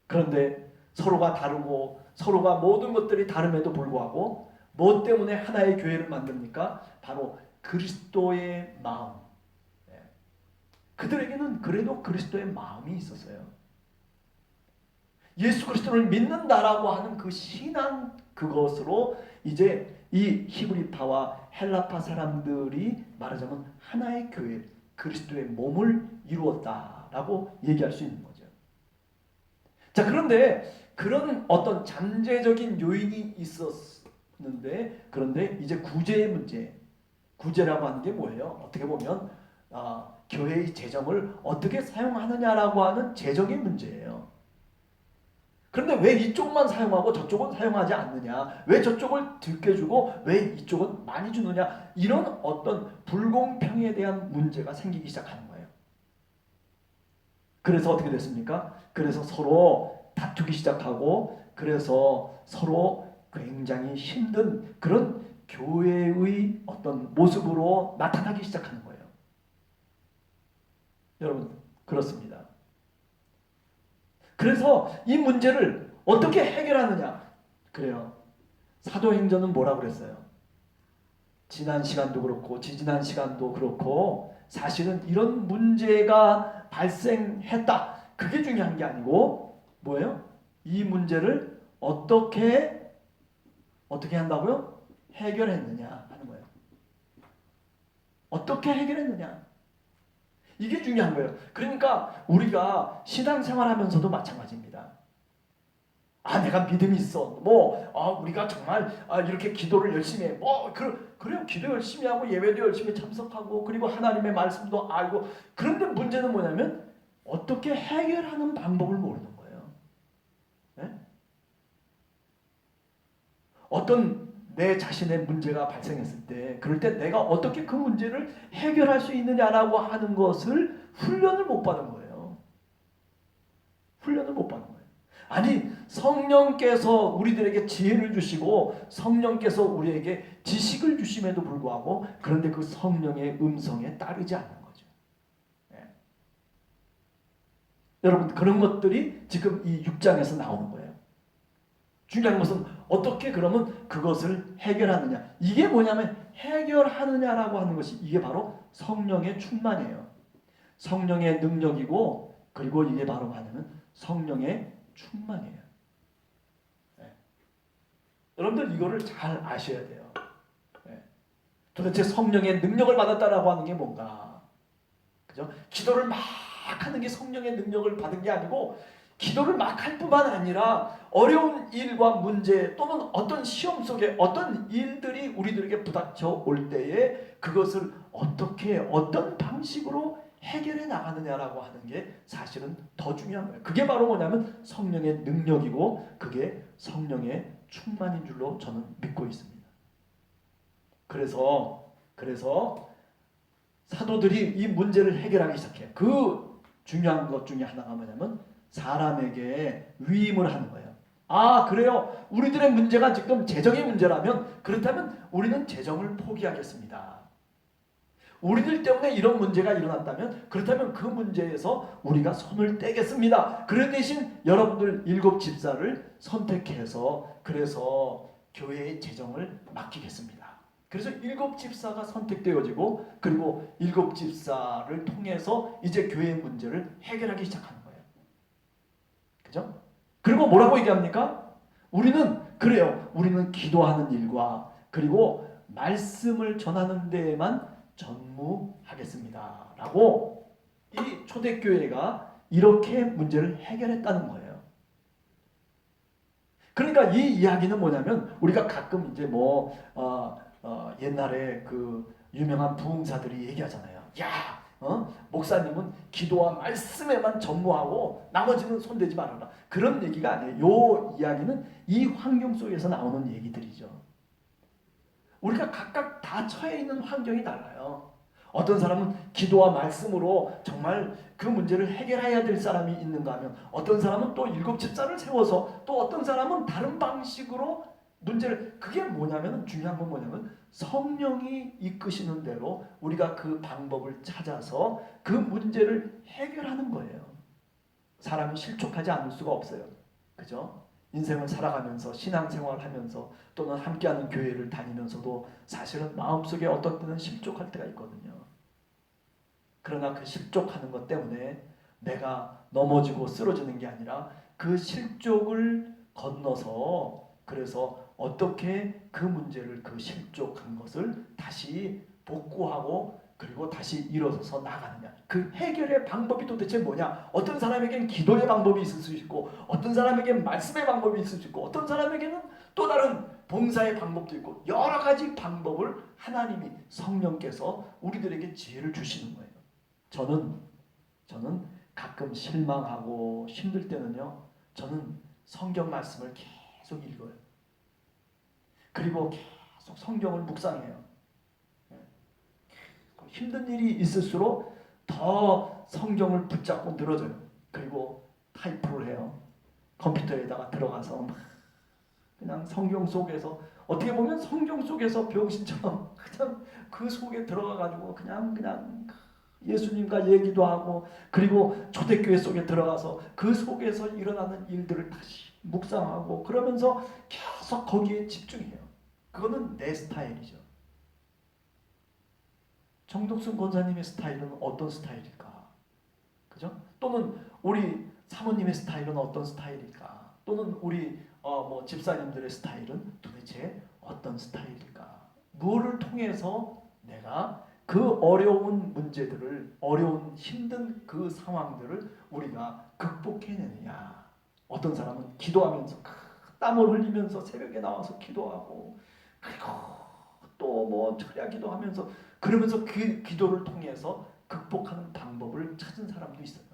그런데 서로가 다르고, 서로가 모든 것들이 다름에도 불구하고 뭐 때문에 하나의 교회를 만듭니까? 바로 그리스도의 마음. 그들에게는 그래도 그리스도의 마음이 있었어요. 예수 그리스도를 믿는다라고 하는 그 신앙, 그것으로 이제 이 히브리파와 헬라파 사람들이 말하자면 하나의 교회, 그리스도의 몸을 이루었다라고 얘기할 수 있는 거죠. 자, 그런데 그런 어떤 잠재적인 요인이 있었는데, 그런데 이제 구제의 문제, 구제라고 하는 게 뭐예요? 어떻게 보면 교회의 재정을 어떻게 사용하느냐라고 하는 재정의 문제예요. 그런데 왜 이쪽만 사용하고 저쪽은 사용하지 않느냐? 왜 저쪽을 적게 주고 왜 이쪽은 많이 주느냐? 이런 어떤 불공평에 대한 문제가 생기기 시작하는 거예요. 그래서 어떻게 됐습니까? 그래서 서로 다투기 시작하고 그래서 서로 굉장히 힘든 그런 교회의 어떤 모습으로 나타나기 시작하는 거예요. 여러분 그렇습니다. 그래서 이 문제를 어떻게 해결하느냐? 그래요. 사도행전은 뭐라고 그랬어요? 지난 시간도 그렇고 지지난 시간도 그렇고 사실은 이런 문제가 발생했다. 그게 중요한 게 아니고 뭐예요? 이 문제를 어떻게 한다고요? 해결했느냐 하는 거예요. 어떻게 해결했느냐? 이게 중요한 거예요. 그러니까 우리가 신앙생활하면서도 마찬가지입니다. 내가 믿음이 있어. 우리가 정말 이렇게 기도를 열심히 해. 그래요. 기도 열심히 하고 예배도 열심히 참석하고 그리고 하나님의 말씀도 알고 그런데 문제는 뭐냐면 어떻게 해결하는 방법을 모르는 거예요. 네? 어떤 내 자신의 문제가 발생했을 때 그럴 때 내가 어떻게 그 문제를 해결할 수 있느냐라고 하는 것을 훈련을 못 받은 거예요. 훈련을 못 받은 거예요. 아니 성령께서 우리들에게 지혜를 주시고 성령께서 우리에게 지식을 주심에도 불구하고 그런데 그 성령의 음성에 따르지 않는 거죠. 네. 여러분 그런 것들이 지금 이 6장에서 나오는 거예요. 중요한 것은 어떻게 그러면 그것을 해결하느냐. 이게 뭐냐면 해결하느냐라고 하는 것이 이게 바로 성령의 충만이에요. 성령의 능력이고 그리고 이게 바로 뭐냐면 성령의 충만이에요. 네. 여러분들 이거를 잘 아셔야 돼요. 네. 도대체 성령의 능력을 받았다라고 하는 게 뭔가? 그죠? 기도를 막 하는 게 성령의 능력을 받은 게 아니고 기도를 막 할 뿐만 아니라 어려운 일과 문제 또는 어떤 시험 속에 어떤 일들이 우리들에게 부닥쳐 올 때에 그것을 어떻게 어떤 방식으로 해결해 나가느냐라고 하는 게 사실은 더 중요한 거예요. 그게 바로 뭐냐면 성령의 능력이고 그게 성령의 충만인 줄로 저는 믿고 있습니다. 그래서 사도들이 이 문제를 해결하기 시작해요. 그 중요한 것 중에 하나가 뭐냐면 사람에게 위임을 하는 거예요. 그래요. 우리들의 문제가 지금 재정의 문제라면 그렇다면 우리는 재정을 포기하겠습니다. 우리들 때문에 이런 문제가 일어났다면 그렇다면 그 문제에서 우리가 손을 떼겠습니다. 그런 대신 여러분들 7 집사를 선택해서 그래서 교회의 재정을 맡기겠습니다. 그래서 7 집사가 선택되어지고 그리고 7 집사를 통해서 이제 교회의 문제를 해결하기 시작하는 거예요. 그죠? 그리고 뭐라고 얘기합니까? 우리는 그래요. 우리는 기도하는 일과 그리고 말씀을 전하는 데에만 전무하겠습니다. 라고 이 초대교회가 이렇게 문제를 해결했다는 거예요. 그러니까 이 이야기는 뭐냐면 우리가 가끔 이제 옛날에 그 유명한 부흥사들이 얘기하잖아요. 목사님은 기도와 말씀에만 전무하고 나머지는 손대지 말아라. 그런 얘기가 아니에요. 요 이야기는 이 환경 속에서 나오는 얘기들이죠. 우리가 각각 다 처해 있는 환경이 달라요. 어떤 사람은 기도와 말씀으로 정말 그 문제를 해결해야 될 사람이 있는가 하면 어떤 사람은 또 7 집사를 세워서 또 어떤 사람은 다른 방식으로 문제를 그게 뭐냐면 중요한 건 뭐냐면 성령이 이끄시는 대로 우리가 그 방법을 찾아서 그 문제를 해결하는 거예요. 사람이 실족하지 않을 수가 없어요. 그죠? 인생을 살아가면서 신앙생활을 하면서 또는 함께하는 교회를 다니면서도 사실은 마음속에 어떤 때는 실족할 때가 있거든요. 그러나 그 실족하는 것 때문에 내가 넘어지고 쓰러지는 게 아니라 그 실족을 건너서 그래서 어떻게 그 문제를 그 실족한 것을 다시 복구하고 그리고 다시 일어서서 나가느냐. 그 해결의 방법이 도대체 뭐냐. 어떤 사람에게는 기도의 방법이 있을 수 있고 어떤 사람에게는 말씀의 방법이 있을 수 있고 어떤 사람에게는 또 다른 봉사의 방법도 있고 여러 가지 방법을 하나님이 성령께서 우리들에게 지혜를 주시는 거예요. 저는 가끔 실망하고 힘들 때는요. 저는 성경 말씀을 계속 읽어요. 그리고 계속 성경을 묵상해요. 힘든 일이 있을수록 더 성경을 붙잡고 늘어져요. 그리고 타이프를 해요. 컴퓨터에다가 들어가서 막 그냥 성경 속에서, 어떻게 보면 성경 속에서 병신처럼 그냥 그 속에 들어가가지고 그냥 예수님과 얘기도 하고, 그리고 초대교회 속에 들어가서 그 속에서 일어나는 일들을 다시 묵상하고, 그러면서 계속 거기에 집중해요. 그거는 내 스타일이죠. 정덕순 권사님의 스타일은 어떤 스타일일까? 그죠? 또는 우리 사모님의 스타일은 어떤 스타일일까? 또는 우리 집사님들의 스타일은 도대체 어떤 스타일일까? 무엇을 통해서 내가 그 어려운 문제들을, 어려운 힘든 그 상황들을 우리가 극복해내느냐? 어떤 사람은 기도하면서 땀을 흘리면서 새벽에 나와서 기도하고, 그리고 또 철야 기도하면서, 그러면서 그 기도를 통해서 극복하는 방법을 찾은 사람도 있어요.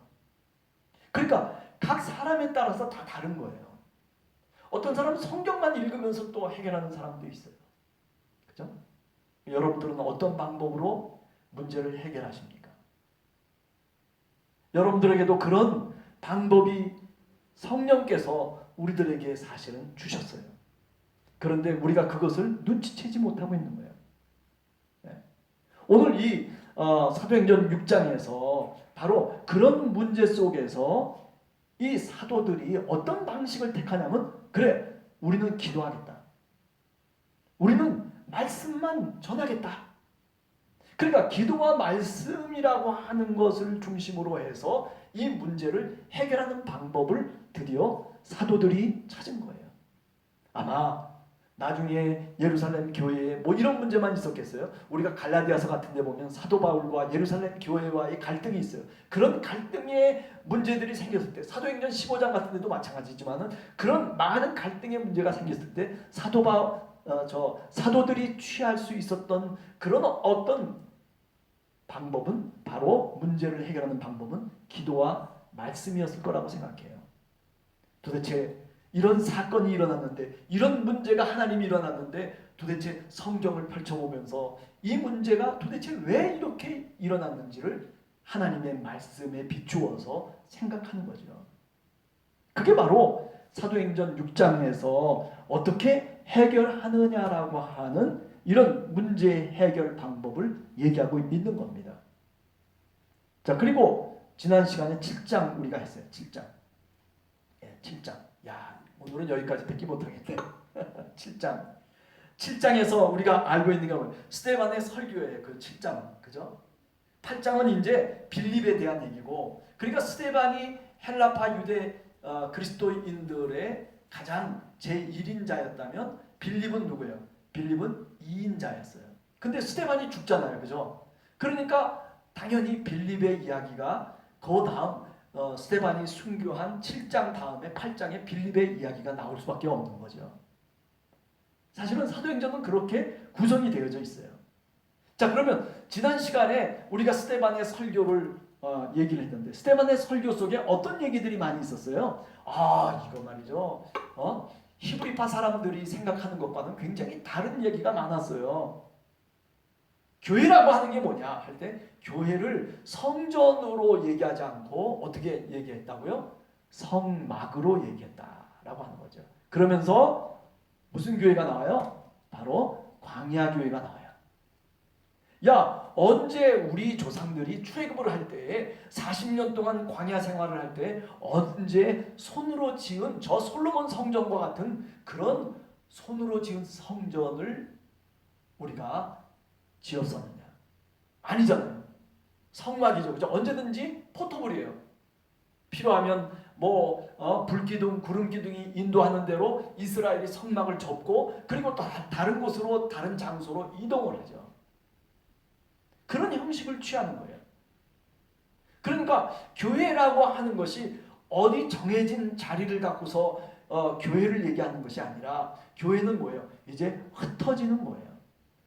그러니까 각 사람에 따라서 다 다른 거예요. 어떤 사람은 성경만 읽으면서 또 해결하는 사람도 있어요. 그죠? 여러분들은 어떤 방법으로 문제를 해결하십니까? 여러분들에게도 그런 방법이 성령께서 우리들에게 사실은 주셨어요. 그런데 우리가 그것을 눈치채지 못하고 있는 거예요. 네. 오늘 이 사도행전 6장에서 바로 그런 문제 속에서 이 사도들이 어떤 방식을 택하냐면, 그래, 우리는 기도하겠다. 우리는 말씀만 전하겠다. 그러니까 기도와 말씀이라고 하는 것을 중심으로 해서 이 문제를 해결하는 방법을 드디어 사도들이 찾은 거예요. 아마 나중에 예루살렘 교회에 이런 문제만 있었겠어요? 우리가 갈라디아서 같은 데 보면 사도 바울과 예루살렘 교회와의 갈등이 있어요. 그런 갈등의 문제들이 생겼을 때, 사도행전 15장 같은 데도 마찬가지지만은 그런 많은 갈등의 문제가 생겼을 때 사도들이 취할 수 있었던 그런 어떤 방법은, 바로 문제를 해결하는 방법은 기도와 말씀이었을 거라고 생각해요. 도대체 이런 사건이 일어났는데, 이런 문제가 하나님이 일어났는데, 도대체 성경을 펼쳐보면서 이 문제가 도대체 왜 이렇게 일어났는지를 하나님의 말씀에 비추어서 생각하는 거죠. 그게 바로 사도행전 6장에서 어떻게 해결하느냐라고 하는 이런 문제 해결 방법을 얘기하고 있는 겁니다. 자, 그리고 지난 시간에 7장 우리가 했어요. 7장. 7장. 야, 오늘은 여기까지 뵙기 못하겠네. 7장. 7장에서 우리가 알고 있는 게 뭐예요? 스데반의 설교예요. 그 7장. 그죠? 8장은 이제 빌립에 대한 얘기고, 그러니까 스데반이 헬라파 유대 그리스도인들의 가장 제1인자였다면 빌립은 누구예요? 빌립은 2인자였어요. 근데 스데반이 죽잖아요. 그죠? 그러니까 당연히 빌립의 이야기가 그 다음 스데반이 순교한 7장 다음에 8장에 빌립의 이야기가 나올 수밖에 없는 거죠. 사실은 사도행전은 그렇게 구성이 되어져 있어요. 자, 그러면 지난 시간에 우리가 스데반의 설교를 얘기를 했는데, 스데반의 설교 속에 어떤 얘기들이 많이 있었어요? 이거 말이죠. 히브리파 사람들이 생각하는 것과는 굉장히 다른 얘기가 많았어요. 교회라고 하는 게 뭐냐 할 때, 교회를 성전으로 얘기하지 않고 어떻게 얘기했다고요? 성막으로 얘기했다라고 하는 거죠. 그러면서 무슨 교회가 나와요? 바로 광야교회가 나와요. 야, 언제 우리 조상들이 출애굽을 할 때 40년 동안 광야 생활을 할 때 언제 손으로 지은 저 솔로몬 성전과 같은 그런 손으로 지은 성전을 우리가 지었었느냐? 아니잖아요. 성막이죠. 그죠? 언제든지 포터블이에요. 필요하면 불기둥, 구름기둥이 인도하는 대로 이스라엘이 성막을 접고, 그리고 또 다른 곳으로, 다른 장소로 이동을 하죠. 그런 형식을 취하는 거예요. 그러니까 교회라고 하는 것이 어디 정해진 자리를 갖고서 교회를 얘기하는 것이 아니라, 교회는 뭐예요? 이제 흩어지는 거예요.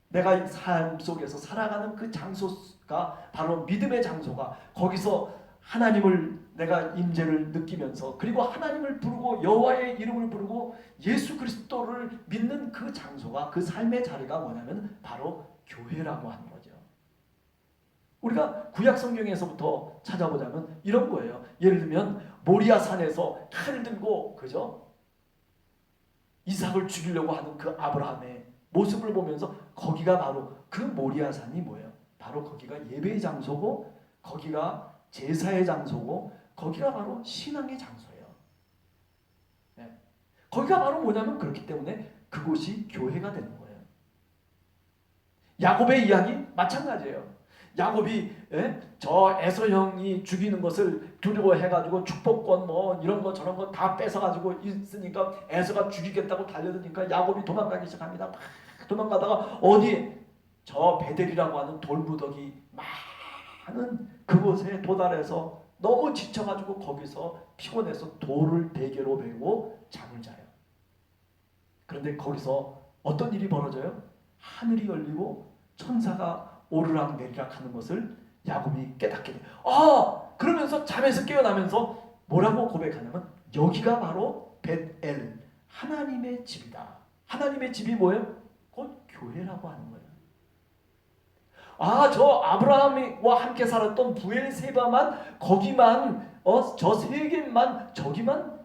내가 삶 속에서 살아가는 그 장소가 바로 믿음의 장소가, 거기서 하나님을 내가 임재를 느끼면서 그리고 하나님을 부르고 여호와의 이름을 부르고 예수 그리스도를 믿는 그 장소가 그 삶의 자리가 뭐냐면 바로 교회라고 하는 거죠. 우리가 구약 성경에서부터 찾아보자면 이런 거예요. 예를 들면 모리아 산에서 칼을 들고 그죠? 이삭을 죽이려고 하는 그 아브라함의 모습을 보면서 거기가 바로 그 모리아 산이 뭐예요? 바로 거기가 예배의 장소고 거기가 제사의 장소고 거기가 바로 신앙의 장소예요. 네. 거기가 바로 뭐냐면 그렇기 때문에 그곳이 교회가 되는 거예요. 야곱의 이야기 마찬가지예요. 야곱이 저 에서 형이 죽이는 것을 두려워해가지고 축복권 뭐 이런 거 저런 거 다 뺏어가지고 있으니까 에서가 죽이겠다고 달려드니까 야곱이 도망가기 시작합니다. 막 도망가다가 어디 저 베델이라고 하는 돌무더기 많은 그곳에 도달해서 너무 지쳐가지고 거기서 피곤해서 돌을 베개로 베고 잠을 자요. 그런데 거기서 어떤 일이 벌어져요? 하늘이 열리고 천사가 오르락 내리락 하는 것을 야곱이 깨닫게 돼요. 그러면서 잠에서 깨어나면서 뭐라고 고백하냐면 여기가 바로 벳엘 하나님의 집이다. 하나님의 집이 뭐예요? 곧 교회라고 하는 거예요. 저 아브라함과 함께 살았던 부엘세바만 거기만 저 세계만 저기만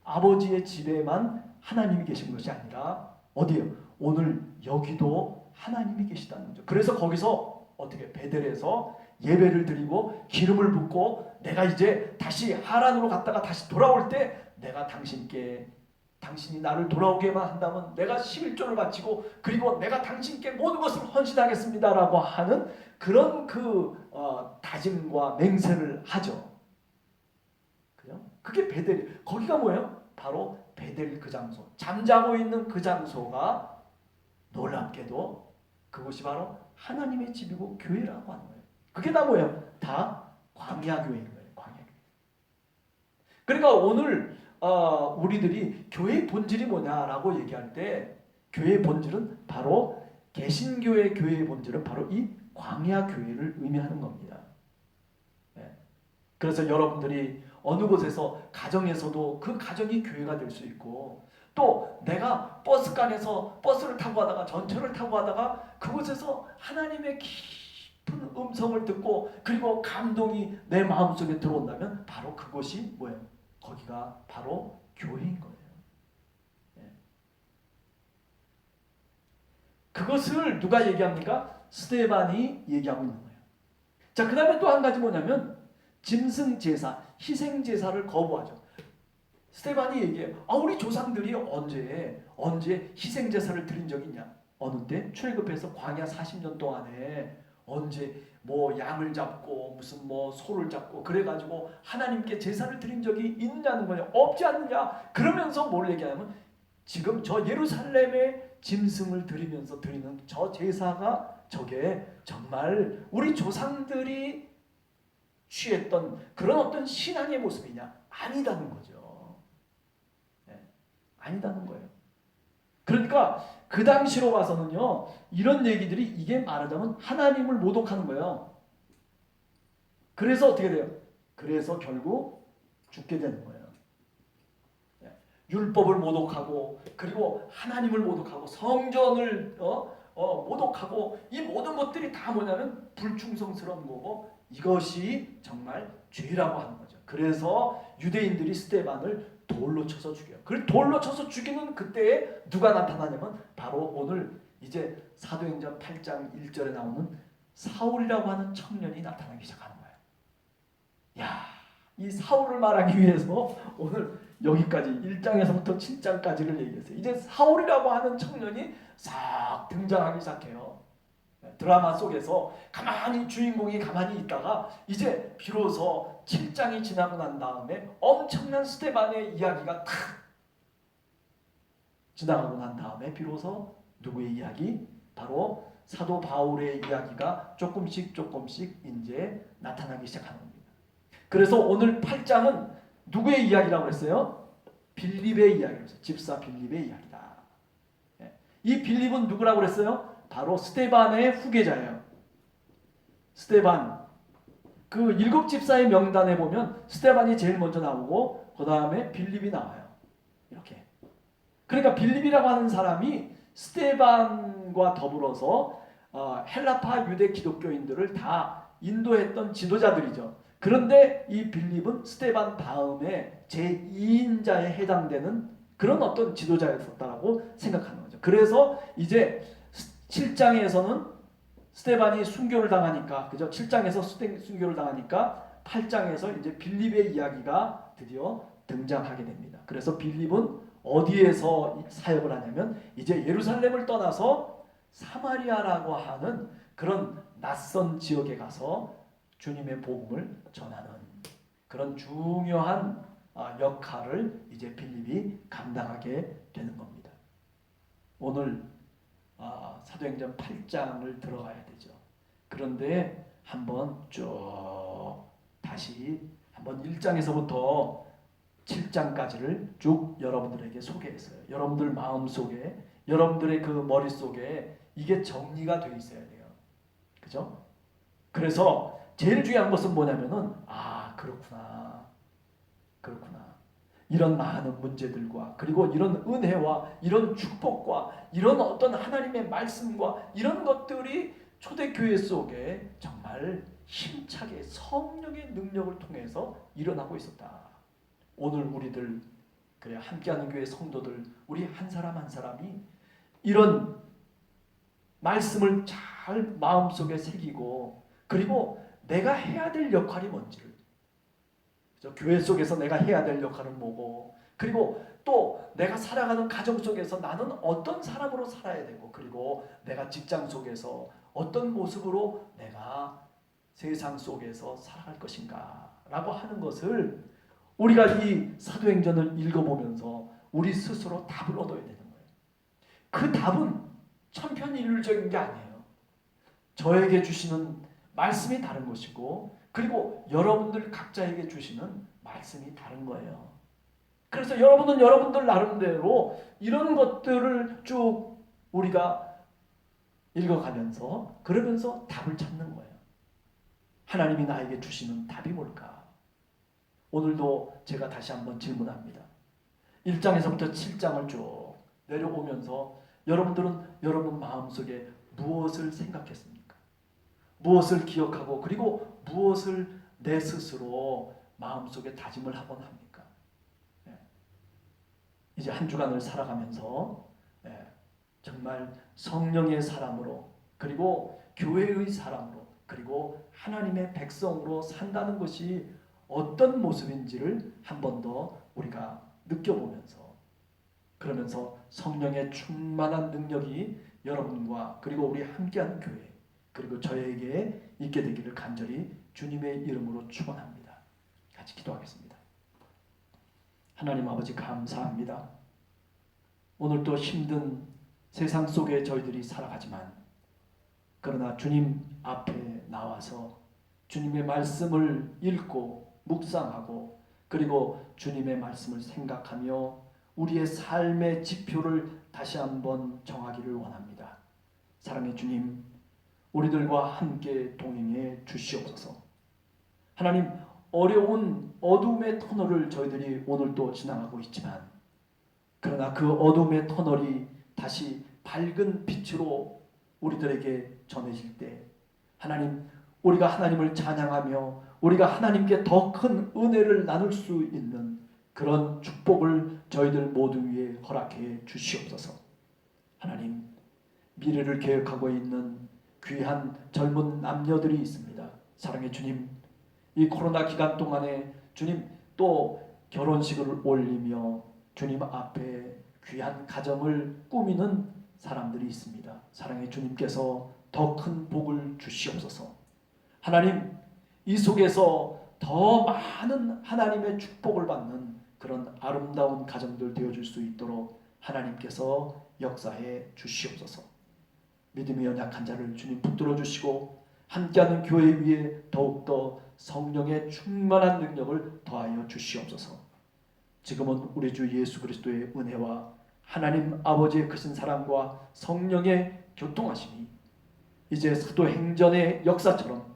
아버지의 집에만 하나님이 계신 것이 아니라 어디요? 오늘 여기도 하나님이 계시다는 거죠. 그래서 거기서 어떻게 베델에서 예배를 드리고 기름을 붓고 내가 이제 다시 하란으로 갔다가 다시 돌아올 때 내가 당신이 나를 돌아오게만 한다면 내가 11조를 바치고 그리고 내가 당신께 모든 것을 헌신하겠습니다라고 하는 그런 다짐과 맹세를 하죠. 그죠? 그게 베델이 거기가 뭐예요? 바로 베델 그 장소. 잠자고 있는 그 장소가 놀랍게도 그곳이 바로 하나님의 집이고 교회라고 하는 거예요. 그게 다 뭐예요? 다 광야교회인 거예요. 광야교회. 그러니까 오늘 우리들이 교회의 본질이 뭐냐라고 얘기할 때 교회의 본질은 바로 개신교의 교회의 본질은 바로 이 광야교회를 의미하는 겁니다. 네. 그래서 여러분들이 어느 곳에서 가정에서도 그 가정이 교회가 될 수 있고 또 내가 버스간에서 버스를 타고 가다가 전철을 타고 가다가 그곳에서 하나님의 깊은 음성을 듣고 그리고 감동이 내 마음속에 들어온다면 바로 그것이 뭐예요? 거기가 바로 교회인 거예요. 네. 그것을 누가 얘기합니까? 스데반이 얘기하고 있는 거예요. 자, 그 다음에 또 한 가지 뭐냐면 짐승제사, 희생제사를 거부하죠. 스데반이 얘기해요. 우리 조상들이 언제 희생제사를 드린 적이 있냐? 어느 때? 출애굽해서 광야 40년 동안에 언제 뭐 양을 잡고 무슨 뭐 소를 잡고 그래가지고 하나님께 제사를 드린 적이 있느냐는 거냐? 없지 않느냐? 그러면서 뭘 얘기하냐면 지금 저 예루살렘에 짐승을 드리면서 드리는 저 제사가 저게 정말 우리 조상들이 취했던 그런 어떤 신앙의 모습이냐? 아니다는 거죠. 네, 아니다는 거예요. 그러니까 그 당시로 와서는요 이런 얘기들이 이게 말하자면 하나님을 모독하는 거예요. 그래서 어떻게 돼요? 그래서 결국 죽게 되는 거예요. 네, 율법을 모독하고 그리고 하나님을 모독하고 성전을 모독하고 이 모든 것들이 다 뭐냐면 불충성스러운 거고 이것이 정말 죄라고 하는 거죠. 그래서 유대인들이 스데반을 돌로 쳐서 죽여요. 그 돌로 쳐서 죽이는 그때에 누가 나타나냐면 바로 오늘 이제 사도행전 8장 1절에 나오는 사울이라고 하는 청년이 나타나기 시작하는 거예요. 야, 이 사울을 말하기 위해서 오늘 여기까지 1장에서부터 7장까지를 얘기했어요. 이제 사울이라고 하는 청년이 싹 등장하기 시작해요. 드라마 속에서 주인공이 가만히 있다가 이제 비로소 7장이 지나고 난 다음에 엄청난 스데반의 이야기가 탁 지나가고 난 다음에 비로소 누구의 이야기? 바로 사도 바울의 이야기가 조금씩 이제 나타나기 시작하는 겁니다. 그래서 오늘 8장은 누구의 이야기라고 했어요? 빌립의 이야기라고 했어요. 집사 빌립의 이야기다. 이 빌립은 누구라고 그랬어요? 바로 스데반의 후계자예요. 스데반 그 일곱 집사의 명단에 보면 스데반이 제일 먼저 나오고 그 다음에 빌립이 나와요. 이렇게. 그러니까 빌립이라고 하는 사람이 스데반과 더불어서 헬라파 유대 기독교인들을 다 인도했던 지도자들이죠. 그런데 이 빌립은 스데반 다음에 제2인자에 해당되는 그런 어떤 지도자였었다라고 생각하는 거죠. 그래서 이제 7장에서는 스데반이 순교를 당하니까, 그죠? 7장에서 순교를 당하니까 8장에서 이제 빌립의 이야기가 드디어 등장하게 됩니다. 그래서 빌립은 어디에서 사역을 하냐면 이제 예루살렘을 떠나서 사마리아라고 하는 그런 낯선 지역에 가서 주님의 복음을 전하는 그런 중요한 역할을 이제 빌립이 감당하게 되는 겁니다. 오늘 사도행전 8장을 들어가야 되죠. 그런데 한번 쭉 다시 한번 1장에서부터 7장까지를 쭉 여러분들에게 소개했어요. 여러분들 마음속에, 여러분들의 그 머릿속에 이게 정리가 돼 있어야 돼요. 그죠? 그래서 제일 중요한 것은 뭐냐면은 그렇구나. 이런 많은 문제들과 그리고 이런 은혜와 이런 축복과 이런 어떤 하나님의 말씀과 이런 것들이 초대교회 속에 정말 힘차게 성령의 능력을 통해서 일어나고 있었다. 오늘 우리들 그래 함께하는 교회 성도들 우리 한 사람 한 사람이 이런 말씀을 잘 마음속에 새기고 그리고 내가 해야 될 역할이 뭔지를 교회 속에서 내가 해야 될 역할은 뭐고 그리고 또 내가 살아가는 가정 속에서 나는 어떤 사람으로 살아야 되고 그리고 내가 직장 속에서 어떤 모습으로 내가 세상 속에서 살아갈 것인가 라고 하는 것을 우리가 이 사도행전을 읽어보면서 우리 스스로 답을 얻어야 되는 거예요. 그 답은 천편일률적인 게 아니에요. 저에게 주시는 말씀이 다른 것이고 그리고 여러분들 각자에게 주시는 말씀이 다른 거예요. 그래서 여러분은 여러분들 나름대로 이런 것들을 쭉 우리가 읽어가면서 그러면서 답을 찾는 거예요. 하나님이 나에게 주시는 답이 뭘까? 오늘도 제가 다시 한번 질문합니다. 1장에서부터 7장을 쭉 내려오면서 여러분들은 여러분 마음속에 무엇을 생각했습니까? 무엇을 기억하고 그리고 무엇을 내 스스로 마음속에 다짐을 하곤 합니까? 이제 한 주간을 살아가면서 정말 성령의 사람으로 그리고 교회의 사람으로 그리고 하나님의 백성으로 산다는 것이 어떤 모습인지를 한 번 더 우리가 느껴보면서 그러면서 성령의 충만한 능력이 여러분과 그리고 우리 함께하는 교회 그리고 저에게 있게 되기를 간절히 주님의 이름으로 축원합니다. 같이 기도하겠습니다. 하나님 아버지 감사합니다. 오늘도 힘든 세상 속에 저희들이 살아가지만 그러나 주님 앞에 나와서 주님의 말씀을 읽고 묵상하고 그리고 주님의 말씀을 생각하며 우리의 삶의 지표를 다시 한번 정하기를 원합니다. 사랑의 주님, 우리들과 함께 동행해 주시옵소서. 하나님, 어려운 어둠의 터널을 저희들이 오늘도 지나가고 있지만 그러나 그 어둠의 터널이 다시 밝은 빛으로 우리들에게 전해질 때 하나님, 우리가 하나님을 찬양하며 우리가 하나님께 더 큰 은혜를 나눌 수 있는 그런 축복을 저희들 모두 위에 허락해 주시옵소서. 하나님, 미래를 계획하고 있는 귀한 젊은 남녀들이 있습니다. 사랑의 주님, 이 코로나 기간 동안에 주님 또 결혼식을 올리며 주님 앞에 귀한 가정을 꾸미는 사람들이 있습니다. 사랑의 주님께서 더 큰 복을 주시옵소서. 하나님, 이 속에서 더 많은 하나님의 축복을 받는 그런 아름다운 가정들 되어줄 수 있도록 하나님께서 역사해 주시옵소서. 믿음이 연약한 자를 주님 붙들어 주시고 함께하는 교회 위에 더욱더 성령의 충만한 능력을 더하여 주시옵소서. 지금은 우리 주 예수 그리스도의 은혜와 하나님 아버지의 크신 사랑과 성령의 교통하심이 이제 사도행전의 역사처럼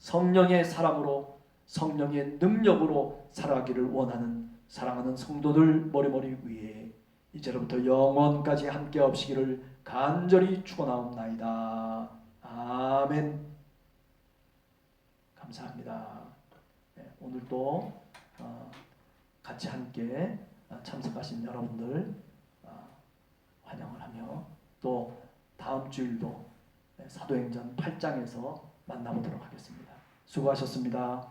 성령의 사람으로 성령의 능력으로 살아가기를 원하는 사랑하는 성도들 머리머리 위에 이제로부터 영원까지 함께 없시기를 간절히 축원하옵나이다. 아멘. 감사합니다. 네, 오늘도 같이 함께 참석하신 여러분들 환영을 하며 또 다음 주일도 사도행전 8장에서 만나보도록 하겠습니다. 수고하셨습니다.